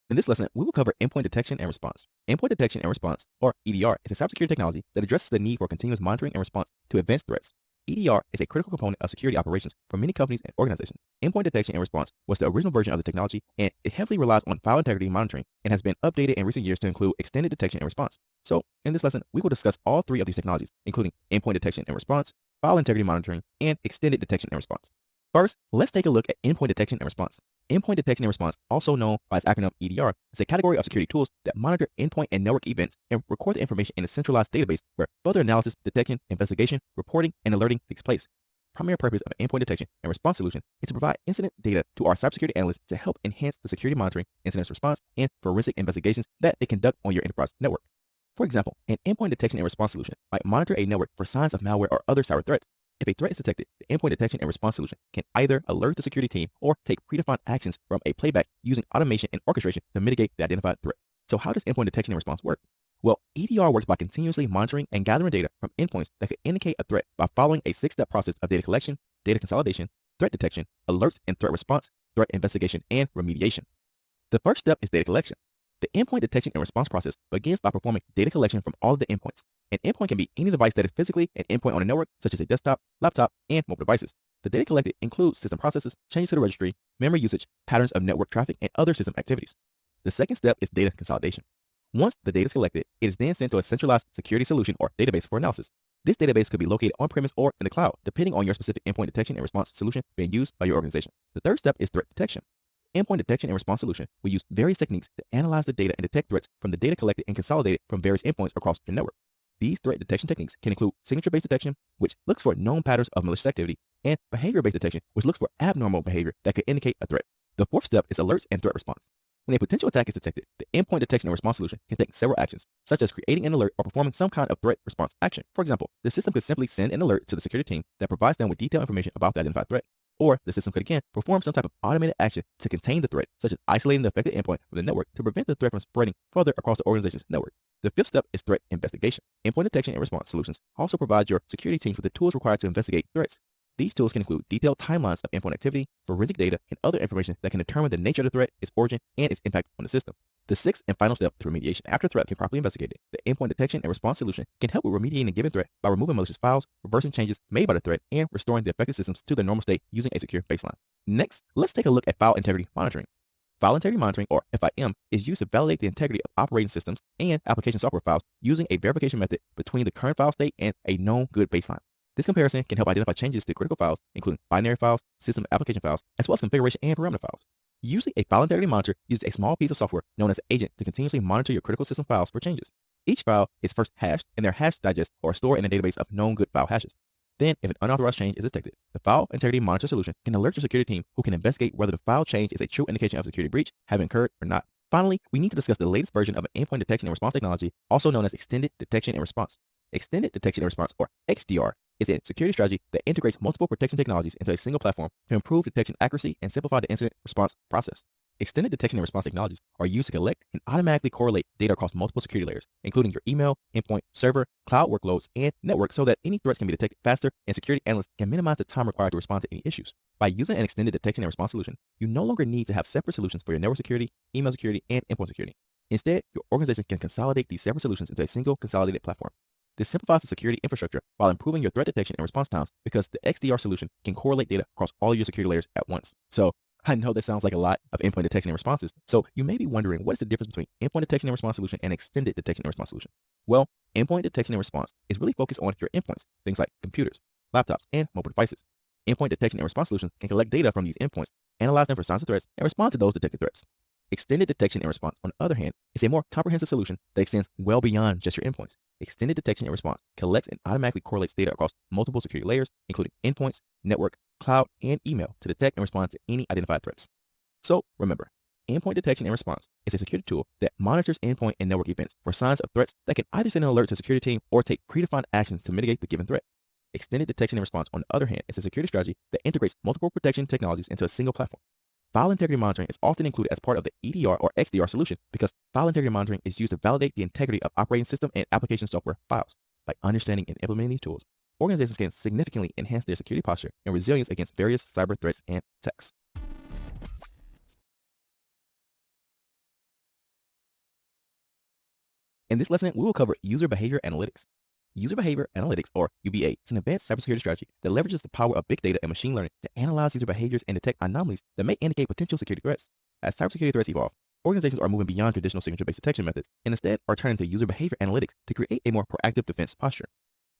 In this lesson, we will cover endpoint detection and response. Endpoint detection and response, or EDR, is a cybersecurity technology that addresses the need for continuous monitoring and response to advanced threats. EDR is a critical component of security operations for many companies and organizations. Endpoint detection and response was the original version of the technology, and it heavily relies on file integrity monitoring and has been updated in recent years to include extended detection and response. So, in this lesson, we will discuss all three of these technologies, including endpoint detection and response, file integrity monitoring, and extended detection and response. First, let's take a look at endpoint detection and response. Endpoint detection and response, also known by its acronym EDR, is a category of security tools that monitor endpoint and network events and record the information in a centralized database where further analysis, detection, investigation, reporting, and alerting takes place. Primary purpose of an endpoint detection and response solution is to provide incident data to our cybersecurity analysts to help enhance the security monitoring, incident response, and forensic investigations that they conduct on your enterprise network. For example, an endpoint detection and response solution might monitor a network for signs of malware or other cyber threats. If a threat is detected, the endpoint detection and response solution can either alert the security team or take predefined actions from a playback using automation and orchestration to mitigate the identified threat. So how does endpoint detection and response work? Well, EDR works by continuously monitoring and gathering data from endpoints that could indicate a threat by following a six-step process of data collection, data consolidation, threat detection, alerts and threat response, threat investigation, and remediation. The first step is data collection. The endpoint detection and response process begins by performing data collection from all of the endpoints. An endpoint can be any device that is physically an endpoint on a network, such as a desktop, laptop, and mobile devices. The data collected includes system processes, changes to the registry, memory usage, patterns of network traffic, and other system activities. The second step is data consolidation. Once the data is collected, it is then sent to a centralized security solution or database for analysis. This database could be located on-premise or in the cloud, depending on your specific endpoint detection and response solution being used by your organization. The third step is threat detection. Endpoint detection and response solution will use various techniques to analyze the data and detect threats from the data collected and consolidated from various endpoints across your network. These threat detection techniques can include signature-based detection, which looks for known patterns of malicious activity, and behavior-based detection, which looks for abnormal behavior that could indicate a threat. The fourth step is alerts and threat response. When a potential attack is detected, the endpoint detection and response solution can take several actions, such as creating an alert or performing some kind of threat response action. For example, the system could simply send an alert to the security team that provides them with detailed information about the identified threat. Or the system could again perform some type of automated action to contain the threat, such as isolating the affected endpoint from the network to prevent the threat from spreading further across the organization's network. The fifth step is threat investigation. Endpoint detection and response solutions also provide your security teams with the tools required to investigate threats. These tools can include detailed timelines of endpoint activity, forensic data, and other information that can determine the nature of the threat, its origin, and its impact on the system. The sixth and final step is remediation. After a threat can properly investigated, the endpoint detection and response solution can help with remediating a given threat by removing malicious files, reversing changes made by the threat, and restoring the affected systems to their normal state using a secure baseline. Next, let's take a look at file integrity monitoring. File integrity monitoring, or FIM, is used to validate the integrity of operating systems and application software files using a verification method between the current file state and a known good baseline. This comparison can help identify changes to critical files, including binary files, system application files, as well as configuration and parameter files. Usually, a file integrity monitor uses a small piece of software known as an agent to continuously monitor your critical system files for changes. Each file is first hashed, and their hash digests are stored in a database of known good file hashes. Then, if an unauthorized change is detected, the File Integrity Monitor solution can alert your security team, who can investigate whether the file change is a true indication of security breach having occurred or not. Finally, we need to discuss the latest version of an endpoint detection and response technology, also known as Extended Detection and Response. Extended Detection and Response, or XDR, is a security strategy that integrates multiple protection technologies into a single platform to improve detection accuracy and simplify the incident response process. Extended detection and response technologies are used to collect and automatically correlate data across multiple security layers, including your email, endpoint, server, cloud workloads, and network, so that any threats can be detected faster and security analysts can minimize the time required to respond to any issues. By using an extended detection and response solution, you no longer need to have separate solutions for your network security, email security, and endpoint security. Instead, your organization can consolidate these separate solutions into a single consolidated platform. This simplifies the security infrastructure while improving your threat detection and response times, because the XDR solution can correlate data across all your security layers at once. So, I know that sounds like a lot of endpoint detection and responses, so you may be wondering, what is the difference between endpoint detection and response solution and extended detection and response solution? Well, endpoint detection and response is really focused on your endpoints, things like computers, laptops, and mobile devices. Endpoint detection and response solutions can collect data from these endpoints, analyze them for signs of threats, and respond to those detected threats. Extended detection and response, on the other hand, is a more comprehensive solution that extends well beyond just your endpoints. Extended detection and response collects and automatically correlates data across multiple security layers, including endpoints, network, cloud, and email, to detect and respond to any identified threats. So remember, endpoint detection and response is a security tool that monitors endpoint and network events for signs of threats that can either send an alert to the security team or take predefined actions to mitigate the given threat. Extended detection and response, on the other hand, is a security strategy that integrates multiple protection technologies into a single platform. File integrity monitoring is often included as part of the EDR or XDR solution because file integrity monitoring is used to validate the integrity of operating system and application software files. By understanding and implementing these tools, organizations can significantly enhance their security posture and resilience against various cyber threats and attacks. In this lesson, we will cover user behavior analytics. User behavior analytics, or UBA, is an advanced cybersecurity strategy that leverages the power of big data and machine learning to analyze user behaviors and detect anomalies that may indicate potential security threats. As cybersecurity threats evolve, organizations are moving beyond traditional signature-based detection methods and instead are turning to user behavior analytics to create a more proactive defense posture.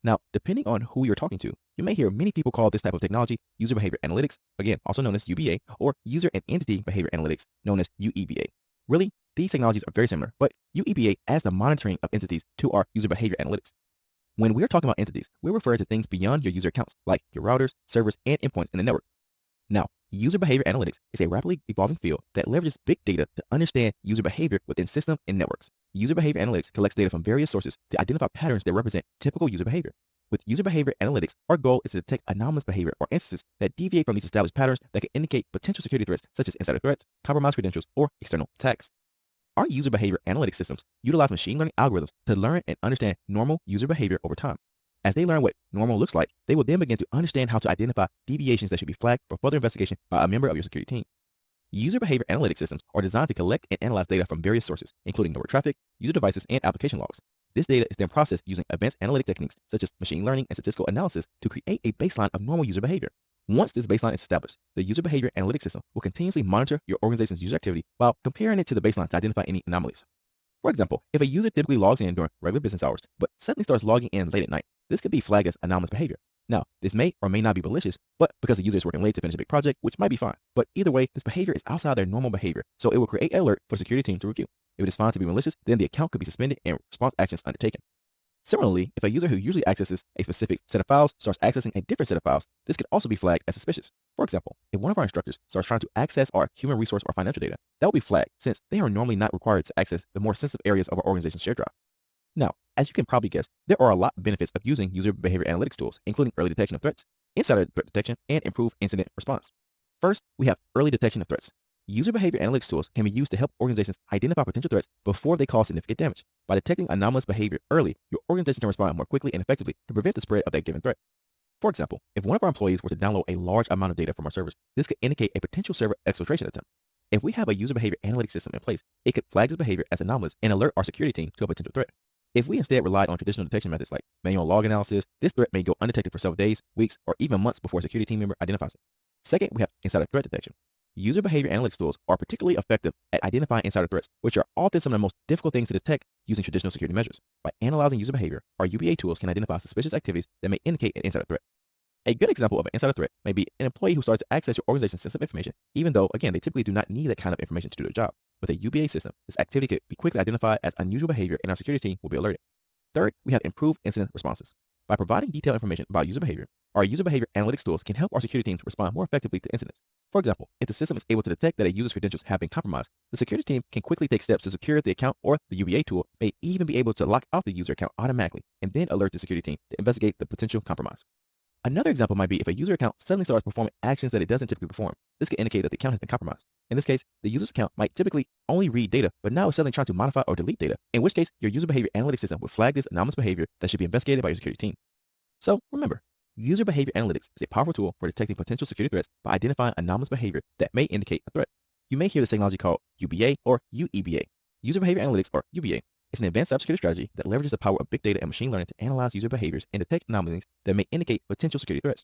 Now, depending on who you're talking to, you may hear many people call this type of technology user behavior analytics, again, also known as UBA, or user and entity behavior analytics, known as UEBA. Really, these technologies are very similar, but UEBA adds the monitoring of entities to our user behavior analytics. When we're talking about entities, we're referring to things beyond your user accounts, like your routers, servers, and endpoints in the network. Now, user behavior analytics is a rapidly evolving field that leverages big data to understand user behavior within systems and networks. User behavior analytics collects data from various sources to identify patterns that represent typical user behavior. With user behavior analytics, our goal is to detect anomalous behavior or instances that deviate from these established patterns that can indicate potential security threats, such as insider threats, compromised credentials, or external attacks. Our user behavior analytics systems utilize machine learning algorithms to learn and understand normal user behavior over time. As they learn what normal looks like, they will then begin to understand how to identify deviations that should be flagged for further investigation by a member of your security team. User behavior analytics systems are designed to collect and analyze data from various sources, including network traffic, user devices, and application logs. This data is then processed using advanced analytic techniques such as machine learning and statistical analysis to create a baseline of normal user behavior. Once this baseline is established, the user behavior analytics system will continuously monitor your organization's user activity while comparing it to the baseline to identify any anomalies. For example, if a user typically logs in during regular business hours, but suddenly starts logging in late at night, this could be flagged as anomalous behavior. Now, this may or may not be malicious, but because the user is working late to finish a big project, which might be fine. But either way, this behavior is outside their normal behavior, so it will create an alert for the security team to review. If it is found to be malicious, then the account could be suspended and response actions undertaken. Similarly, if a user who usually accesses a specific set of files starts accessing a different set of files, this could also be flagged as suspicious. For example, if one of our instructors starts trying to access our human resource or financial data, that will be flagged since they are normally not required to access the more sensitive areas of our organization's shared drive. Now, as you can probably guess, there are a lot of benefits of using user behavior analytics tools, including early detection of threats, insider threat detection, and improved incident response. First, we have early detection of threats. User behavior analytics tools can be used to help organizations identify potential threats before they cause significant damage. By detecting anomalous behavior early, your organization can respond more quickly and effectively to prevent the spread of that given threat. For example, if one of our employees were to download a large amount of data from our servers, this could indicate a potential server exfiltration attempt. If we have a user behavior analytics system in place, it could flag this behavior as anomalous and alert our security team to a potential threat. If we instead relied on traditional detection methods like manual log analysis, this threat may go undetected for several days, weeks, or even months before a security team member identifies it. Second, we have insider threat detection. User behavior analytics tools are particularly effective at identifying insider threats, which are often some of the most difficult things to detect using traditional security measures. By analyzing user behavior, our UBA tools can identify suspicious activities that may indicate an insider threat. A good example of an insider threat may be an employee who starts to access your organization's sensitive information, even though, again, they typically do not need that kind of information to do their job. With a UBA system, this activity could be quickly identified as unusual behavior and our security team will be alerted. Third, we have improved incident responses. By providing detailed information about user behavior, our user behavior analytics tools can help our security teams respond more effectively to incidents. For example, if the system is able to detect that a user's credentials have been compromised, the security team can quickly take steps to secure the account, or the UBA tool may even be able to lock out the user account automatically and then alert the security team to investigate the potential compromise. Another example might be if a user account suddenly starts performing actions that it doesn't typically perform. This could indicate that the account has been compromised. In this case, the user's account might typically only read data, but now is suddenly trying to modify or delete data, in which case your user behavior analytics system would flag this anomalous behavior that should be investigated by your security team. So remember, user behavior analytics is a powerful tool for detecting potential security threats by identifying anomalous behavior that may indicate a threat. You may hear this technology called UBA or UEBA. User behavior analytics, or UBA, is an advanced cybersecurity strategy that leverages the power of big data and machine learning to analyze user behaviors and detect anomalies that may indicate potential security threats.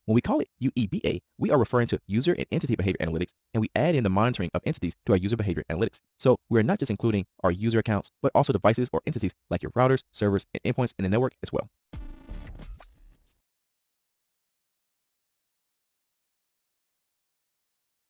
When we call it UEBA, we are referring to user and entity behavior analytics, and we add in the monitoring of entities to our user behavior analytics. So we're not just including our user accounts, but also devices or entities like your routers, servers, and endpoints in the network as well.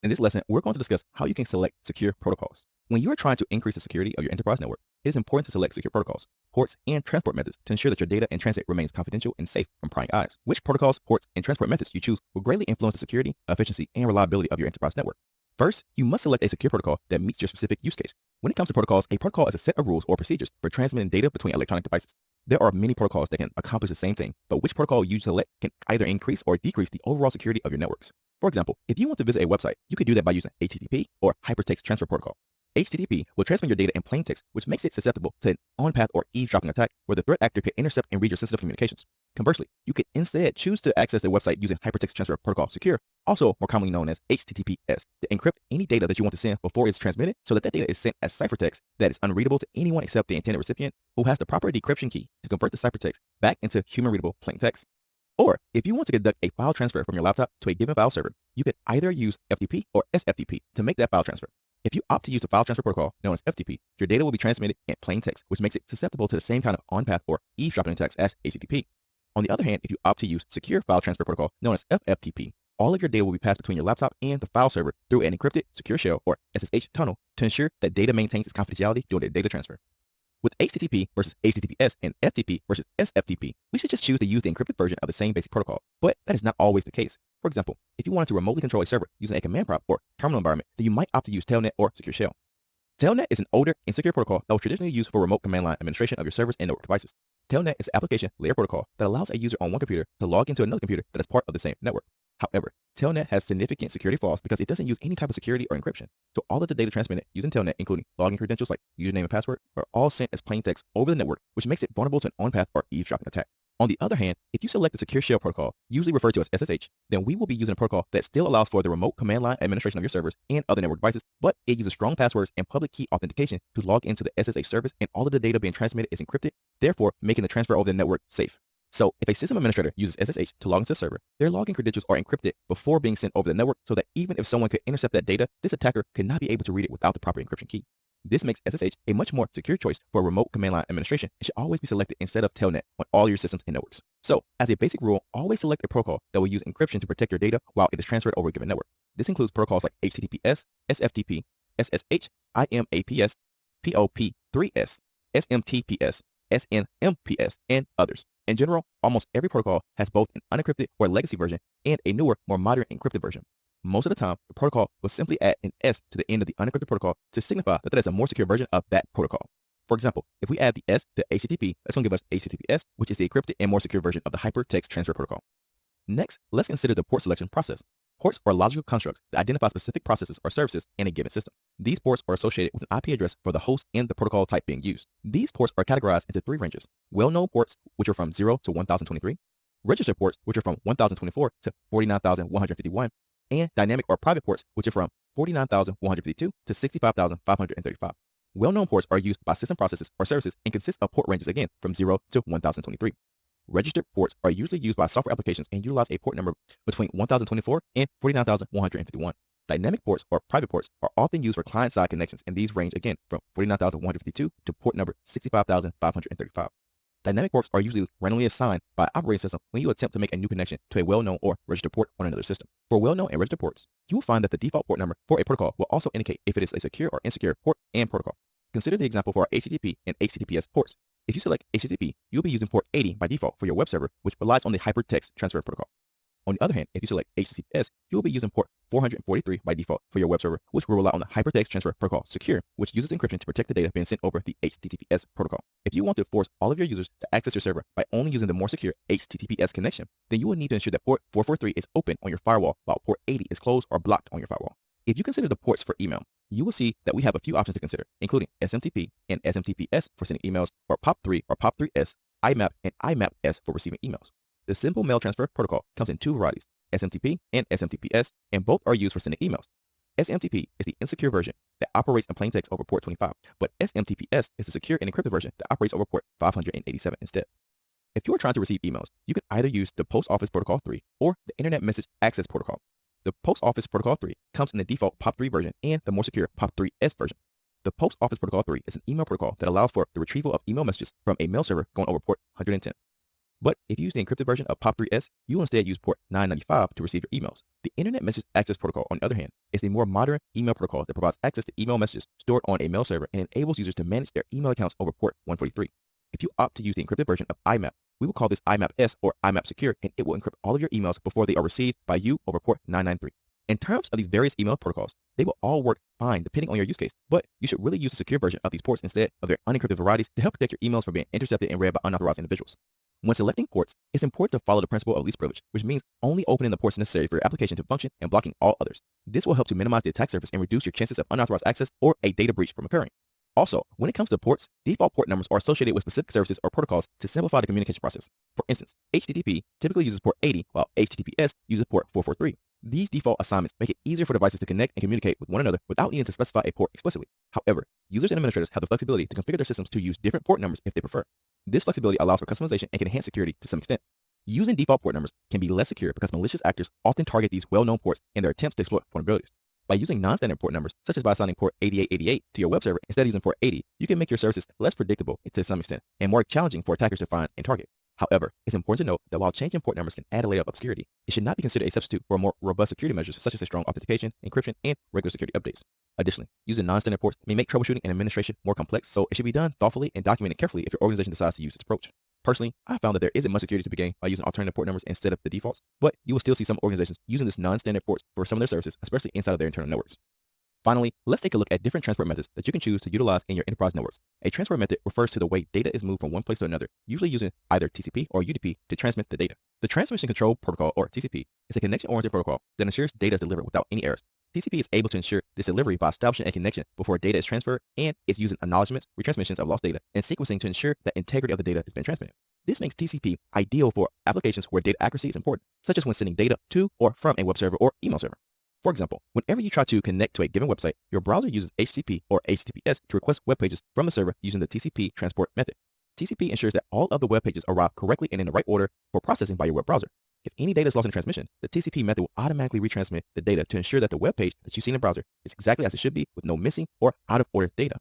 In this lesson, we're going to discuss how you can select secure protocols. When you are trying to increase the security of your enterprise network, it is important to select secure protocols, ports, and transport methods to ensure that your data in transit remains confidential and safe from prying eyes. Which protocols, ports, and transport methods you choose will greatly influence the security, efficiency, and reliability of your enterprise network. First, you must select a secure protocol that meets your specific use case. When it comes to protocols, a protocol is a set of rules or procedures for transmitting data between electronic devices. There are many protocols that can accomplish the same thing, but which protocol you select can either increase or decrease the overall security of your networks. For example, if you want to visit a website, you could do that by using HTTP or Hypertext Transfer Protocol. HTTP will transmit your data in plain text, which makes it susceptible to an on-path or eavesdropping attack where the threat actor could intercept and read your sensitive communications. Conversely, you could instead choose to access the website using Hypertext Transfer Protocol Secure, also more commonly known as HTTPS, to encrypt any data that you want to send before it's transmitted so that data is sent as ciphertext that is unreadable to anyone except the intended recipient, who has the proper decryption key to convert the ciphertext back into human-readable plain text. Or, if you want to conduct a file transfer from your laptop to a given file server, you could either use FTP or SFTP to make that file transfer. If you opt to use the file transfer protocol known as FTP, your data will be transmitted in plain text, which makes it susceptible to the same kind of on-path or eavesdropping attacks as HTTP. On the other hand, if you opt to use secure file transfer protocol known as FFTP, all of your data will be passed between your laptop and the file server through an encrypted secure shell or SSH tunnel to ensure that data maintains its confidentiality during the data transfer. With HTTP versus HTTPS and FTP versus SFTP, we should just choose to use the encrypted version of the same basic protocol, but that is not always the case. For example, if you wanted to remotely control a server using a command prompt or terminal environment, then you might opt to use Telnet or Secure Shell. Telnet is an older, insecure protocol that was traditionally used for remote command line administration of your servers and network devices. Telnet is an application layer protocol that allows a user on one computer to log into another computer that is part of the same network. However, Telnet has significant security flaws because it doesn't use any type of security or encryption. So all of the data transmitted using Telnet, including login credentials like username and password, are all sent as plain text over the network, which makes it vulnerable to an on-path or eavesdropping attack. On the other hand, if you select the Secure Shell protocol, usually referred to as SSH, then we will be using a protocol that still allows for the remote command line administration of your servers and other network devices, but it uses strong passwords and public key authentication to log into the SSH service, and all of the data being transmitted is encrypted, therefore making the transfer over the network safe. So if a system administrator uses SSH to log into a server, their login credentials are encrypted before being sent over the network so that even if someone could intercept that data, this attacker could not be able to read it without the proper encryption key. This makes SSH a much more secure choice for remote command line administration and should always be selected instead of Telnet on all your systems and networks. So, as a basic rule, always select a protocol that will use encryption to protect your data while it is transferred over a given network. This includes protocols like HTTPS, SFTP, SSH, IMAPS, POP3S, SMTPS, SNMPS, and others. In general, almost every protocol has both an unencrypted or legacy version and a newer, more modern encrypted version. Most of the time, the protocol will simply add an S to the end of the unencrypted protocol to signify that is a more secure version of that protocol. For example, if we add the S to HTTP, that's going to give us HTTPS, which is the encrypted and more secure version of the Hypertext Transfer Protocol. Next, let's consider the port selection process. Ports are logical constructs that identify specific processes or services in a given system. These ports are associated with an IP address for the host and the protocol type being used. These ports are categorized into three ranges: well-known ports, which are from 0 to 1023, registered ports, which are from 1024 to 49,151, and dynamic or private ports, which are from 49,152 to 65,535. Well-known ports are used by system processes or services and consist of port ranges again from 0 to 1023. Registered ports are usually used by software applications and utilize a port number between 1024 and 49,151. Dynamic ports or private ports are often used for client-side connections, and these range again from 49,152 to port number 65,535. Dynamic ports are usually randomly assigned by operating system when you attempt to make a new connection to a well-known or registered port on another system. For well-known and registered ports, you will find that the default port number for a protocol will also indicate if it is a secure or insecure port and protocol. Consider the example for our HTTP and HTTPS ports. If you select HTTP, you'll be using port 80 by default for your web server, which relies on the hypertext transfer protocol. On the other hand, if you select HTTPS, you will be using port 443 by default for your web server, which will rely on the hypertext transfer protocol secure, which uses encryption to protect the data being sent over the HTTPS protocol. If you want to force all of your users to access your server by only using the more secure HTTPS connection, then you will need to ensure that port 443 is open on your firewall while port 80 is closed or blocked on your firewall. If you consider the ports for email, you will see that we have a few options to consider, including SMTP and SMTPS for sending emails, or POP3 or POP3S, IMAP and IMAP-S for receiving emails. The Simple Mail Transfer Protocol comes in two varieties, SMTP and SMTPS, and both are used for sending emails. SMTP is the insecure version that operates in plain text over port 25, but SMTPS is the secure and encrypted version that operates over port 587 instead. If you are trying to receive emails, you can either use the Post Office Protocol 3 or the Internet Message Access Protocol. The Post Office Protocol 3 comes in the default POP3 version and the more secure POP3S version. The Post Office Protocol 3 is an email protocol that allows for the retrieval of email messages from a mail server going over port 110. But if you use the encrypted version of POP3S, you will instead use port 995 to receive your emails. The Internet Message Access Protocol, on the other hand, is the more modern email protocol that provides access to email messages stored on a mail server and enables users to manage their email accounts over port 143. If you opt to use the encrypted version of IMAP, we will call this IMAP-S or IMAP Secure, and it will encrypt all of your emails before they are received by you over port 993. In terms of these various email protocols, they will all work fine depending on your use case, but you should really use the secure version of these ports instead of their unencrypted varieties to help protect your emails from being intercepted and read by unauthorized individuals. When selecting ports, it's important to follow the principle of least privilege, which means only opening the ports necessary for your application to function and blocking all others. This will help to minimize the attack surface and reduce your chances of unauthorized access or a data breach from occurring. Also, when it comes to ports, default port numbers are associated with specific services or protocols to simplify the communication process. For instance, HTTP typically uses port 80 while HTTPS uses port 443. These default assignments make it easier for devices to connect and communicate with one another without needing to specify a port explicitly. However, users and administrators have the flexibility to configure their systems to use different port numbers if they prefer. This flexibility allows for customization and can enhance security to some extent. Using default port numbers can be less secure because malicious actors often target these well-known ports in their attempts to exploit vulnerabilities. By using non-standard port numbers, such as by assigning port 8888 to your web server instead of using port 80, you can make your services less predictable to some extent and more challenging for attackers to find and target. However, it's important to note that while changing port numbers can add a layer of obscurity, it should not be considered a substitute for more robust security measures such as a strong authentication, encryption, and regular security updates. Additionally, using non-standard ports may make troubleshooting and administration more complex, so it should be done thoughtfully and documented carefully if your organization decides to use this approach. Personally, I found that there isn't much security to be gained by using alternative port numbers instead of the defaults, but you will still see some organizations using this non-standard ports for some of their services, especially inside of their internal networks. Finally, let's take a look at different transport methods that you can choose to utilize in your enterprise networks. A transport method refers to the way data is moved from one place to another, usually using either TCP or UDP to transmit the data. The Transmission Control Protocol, or TCP, is a connection-oriented protocol that ensures data is delivered without any errors. TCP is able to ensure this delivery by establishing a connection before data is transferred, and it's using acknowledgements, retransmissions of lost data, and sequencing to ensure that integrity of the data has been transmitted. This makes TCP ideal for applications where data accuracy is important, such as when sending data to or from a web server or email server. For example, whenever you try to connect to a given website, your browser uses HTTP or HTTPS to request web pages from the server using the TCP transport method. TCP ensures that all of the web pages arrive correctly and in the right order for processing by your web browser. If any data is lost in transmission, the TCP method will automatically retransmit the data to ensure that the web page that you see in the browser is exactly as it should be with no missing or out-of-order data.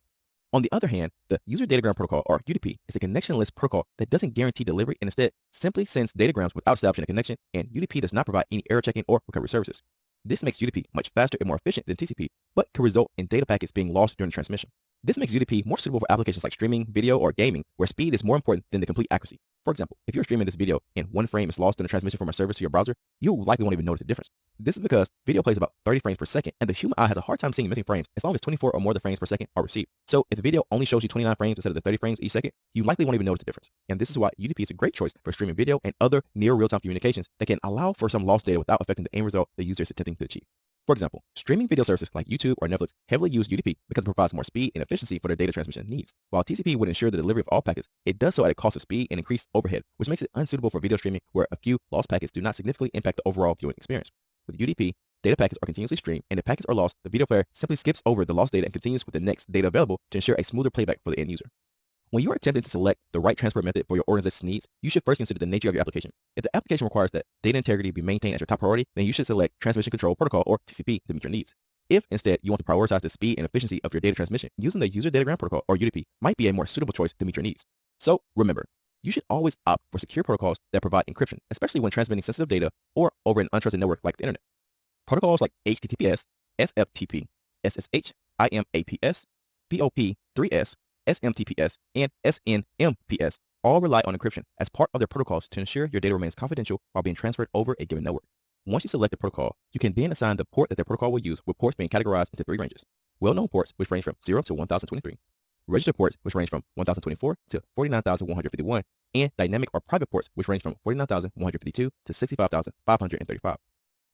On the other hand, the User Datagram Protocol, or UDP, is a connectionless protocol that doesn't guarantee delivery and instead simply sends datagrams without establishing a connection, and UDP does not provide any error checking or recovery services. This makes UDP much faster and more efficient than TCP, but can result in data packets being lost during the transmission. This makes UDP more suitable for applications like streaming, video, or gaming, where speed is more important than the complete accuracy. For example, if you're streaming this video and one frame is lost during the transmission from a service to your browser, you likely won't even notice the difference. This is because video plays about 30 frames per second, and the human eye has a hard time seeing missing frames as long as 24 or more of the frames per second are received. So if the video only shows you 29 frames instead of the 30 frames each second, you likely won't even notice the difference. And this is why UDP is a great choice for streaming video and other near real-time communications that can allow for some lost data without affecting the end result the user is attempting to achieve. For example, streaming video services like YouTube or Netflix heavily use UDP because it provides more speed and efficiency for their data transmission needs. While TCP would ensure the delivery of all packets, it does so at a cost of speed and increased overhead, which makes it unsuitable for video streaming where a few lost packets do not significantly impact the overall viewing experience. With UDP, data packets are continuously streamed, and if packets are lost, the video player simply skips over the lost data and continues with the next data available to ensure a smoother playback for the end user. When you are attempting to select the right transport method for your organization's needs, you should first consider the nature of your application. If the application requires that data integrity be maintained as your top priority, then you should select Transmission Control Protocol or TCP to meet your needs. If instead you want to prioritize the speed and efficiency of your data transmission, using the User Datagram Protocol or UDP might be a more suitable choice to meet your needs. So remember, you should always opt for secure protocols that provide encryption, especially when transmitting sensitive data or over an untrusted network like the internet. Protocols like HTTPS, SFTP, SSH, IMAPS, POP3S, SMTPS, and SNMPS all rely on encryption as part of their protocols to ensure your data remains confidential while being transferred over a given network. Once you select a protocol, you can then assign the port that the protocol will use, with ports being categorized into three ranges. Well-known ports, which range from 0 to 1023, registered ports, which range from 1024 to 49151, and dynamic or private ports, which range from 49152 to 65535.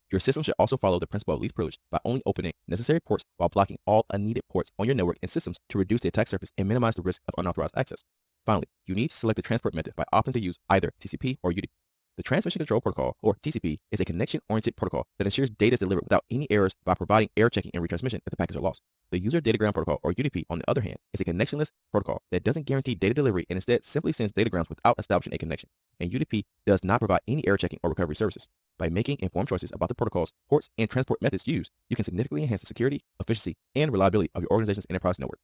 Your system should also follow the principle of least privilege by only opening necessary ports while blocking all unneeded ports on your network and systems to reduce the attack surface and minimize the risk of unauthorized access. Finally, you need to select the transport method by opting to use either TCP or UDP. The Transmission Control Protocol, or TCP, is a connection-oriented protocol that ensures data is delivered without any errors by providing error checking and retransmission if the packets are lost. The User Datagram Protocol, or UDP, on the other hand, is a connectionless protocol that doesn't guarantee data delivery and instead simply sends datagrams without establishing a connection. And UDP does not provide any error checking or recovery services. By making informed choices about the protocols, ports, and transport methods used, you can significantly enhance the security, efficiency, and reliability of your organization's enterprise network.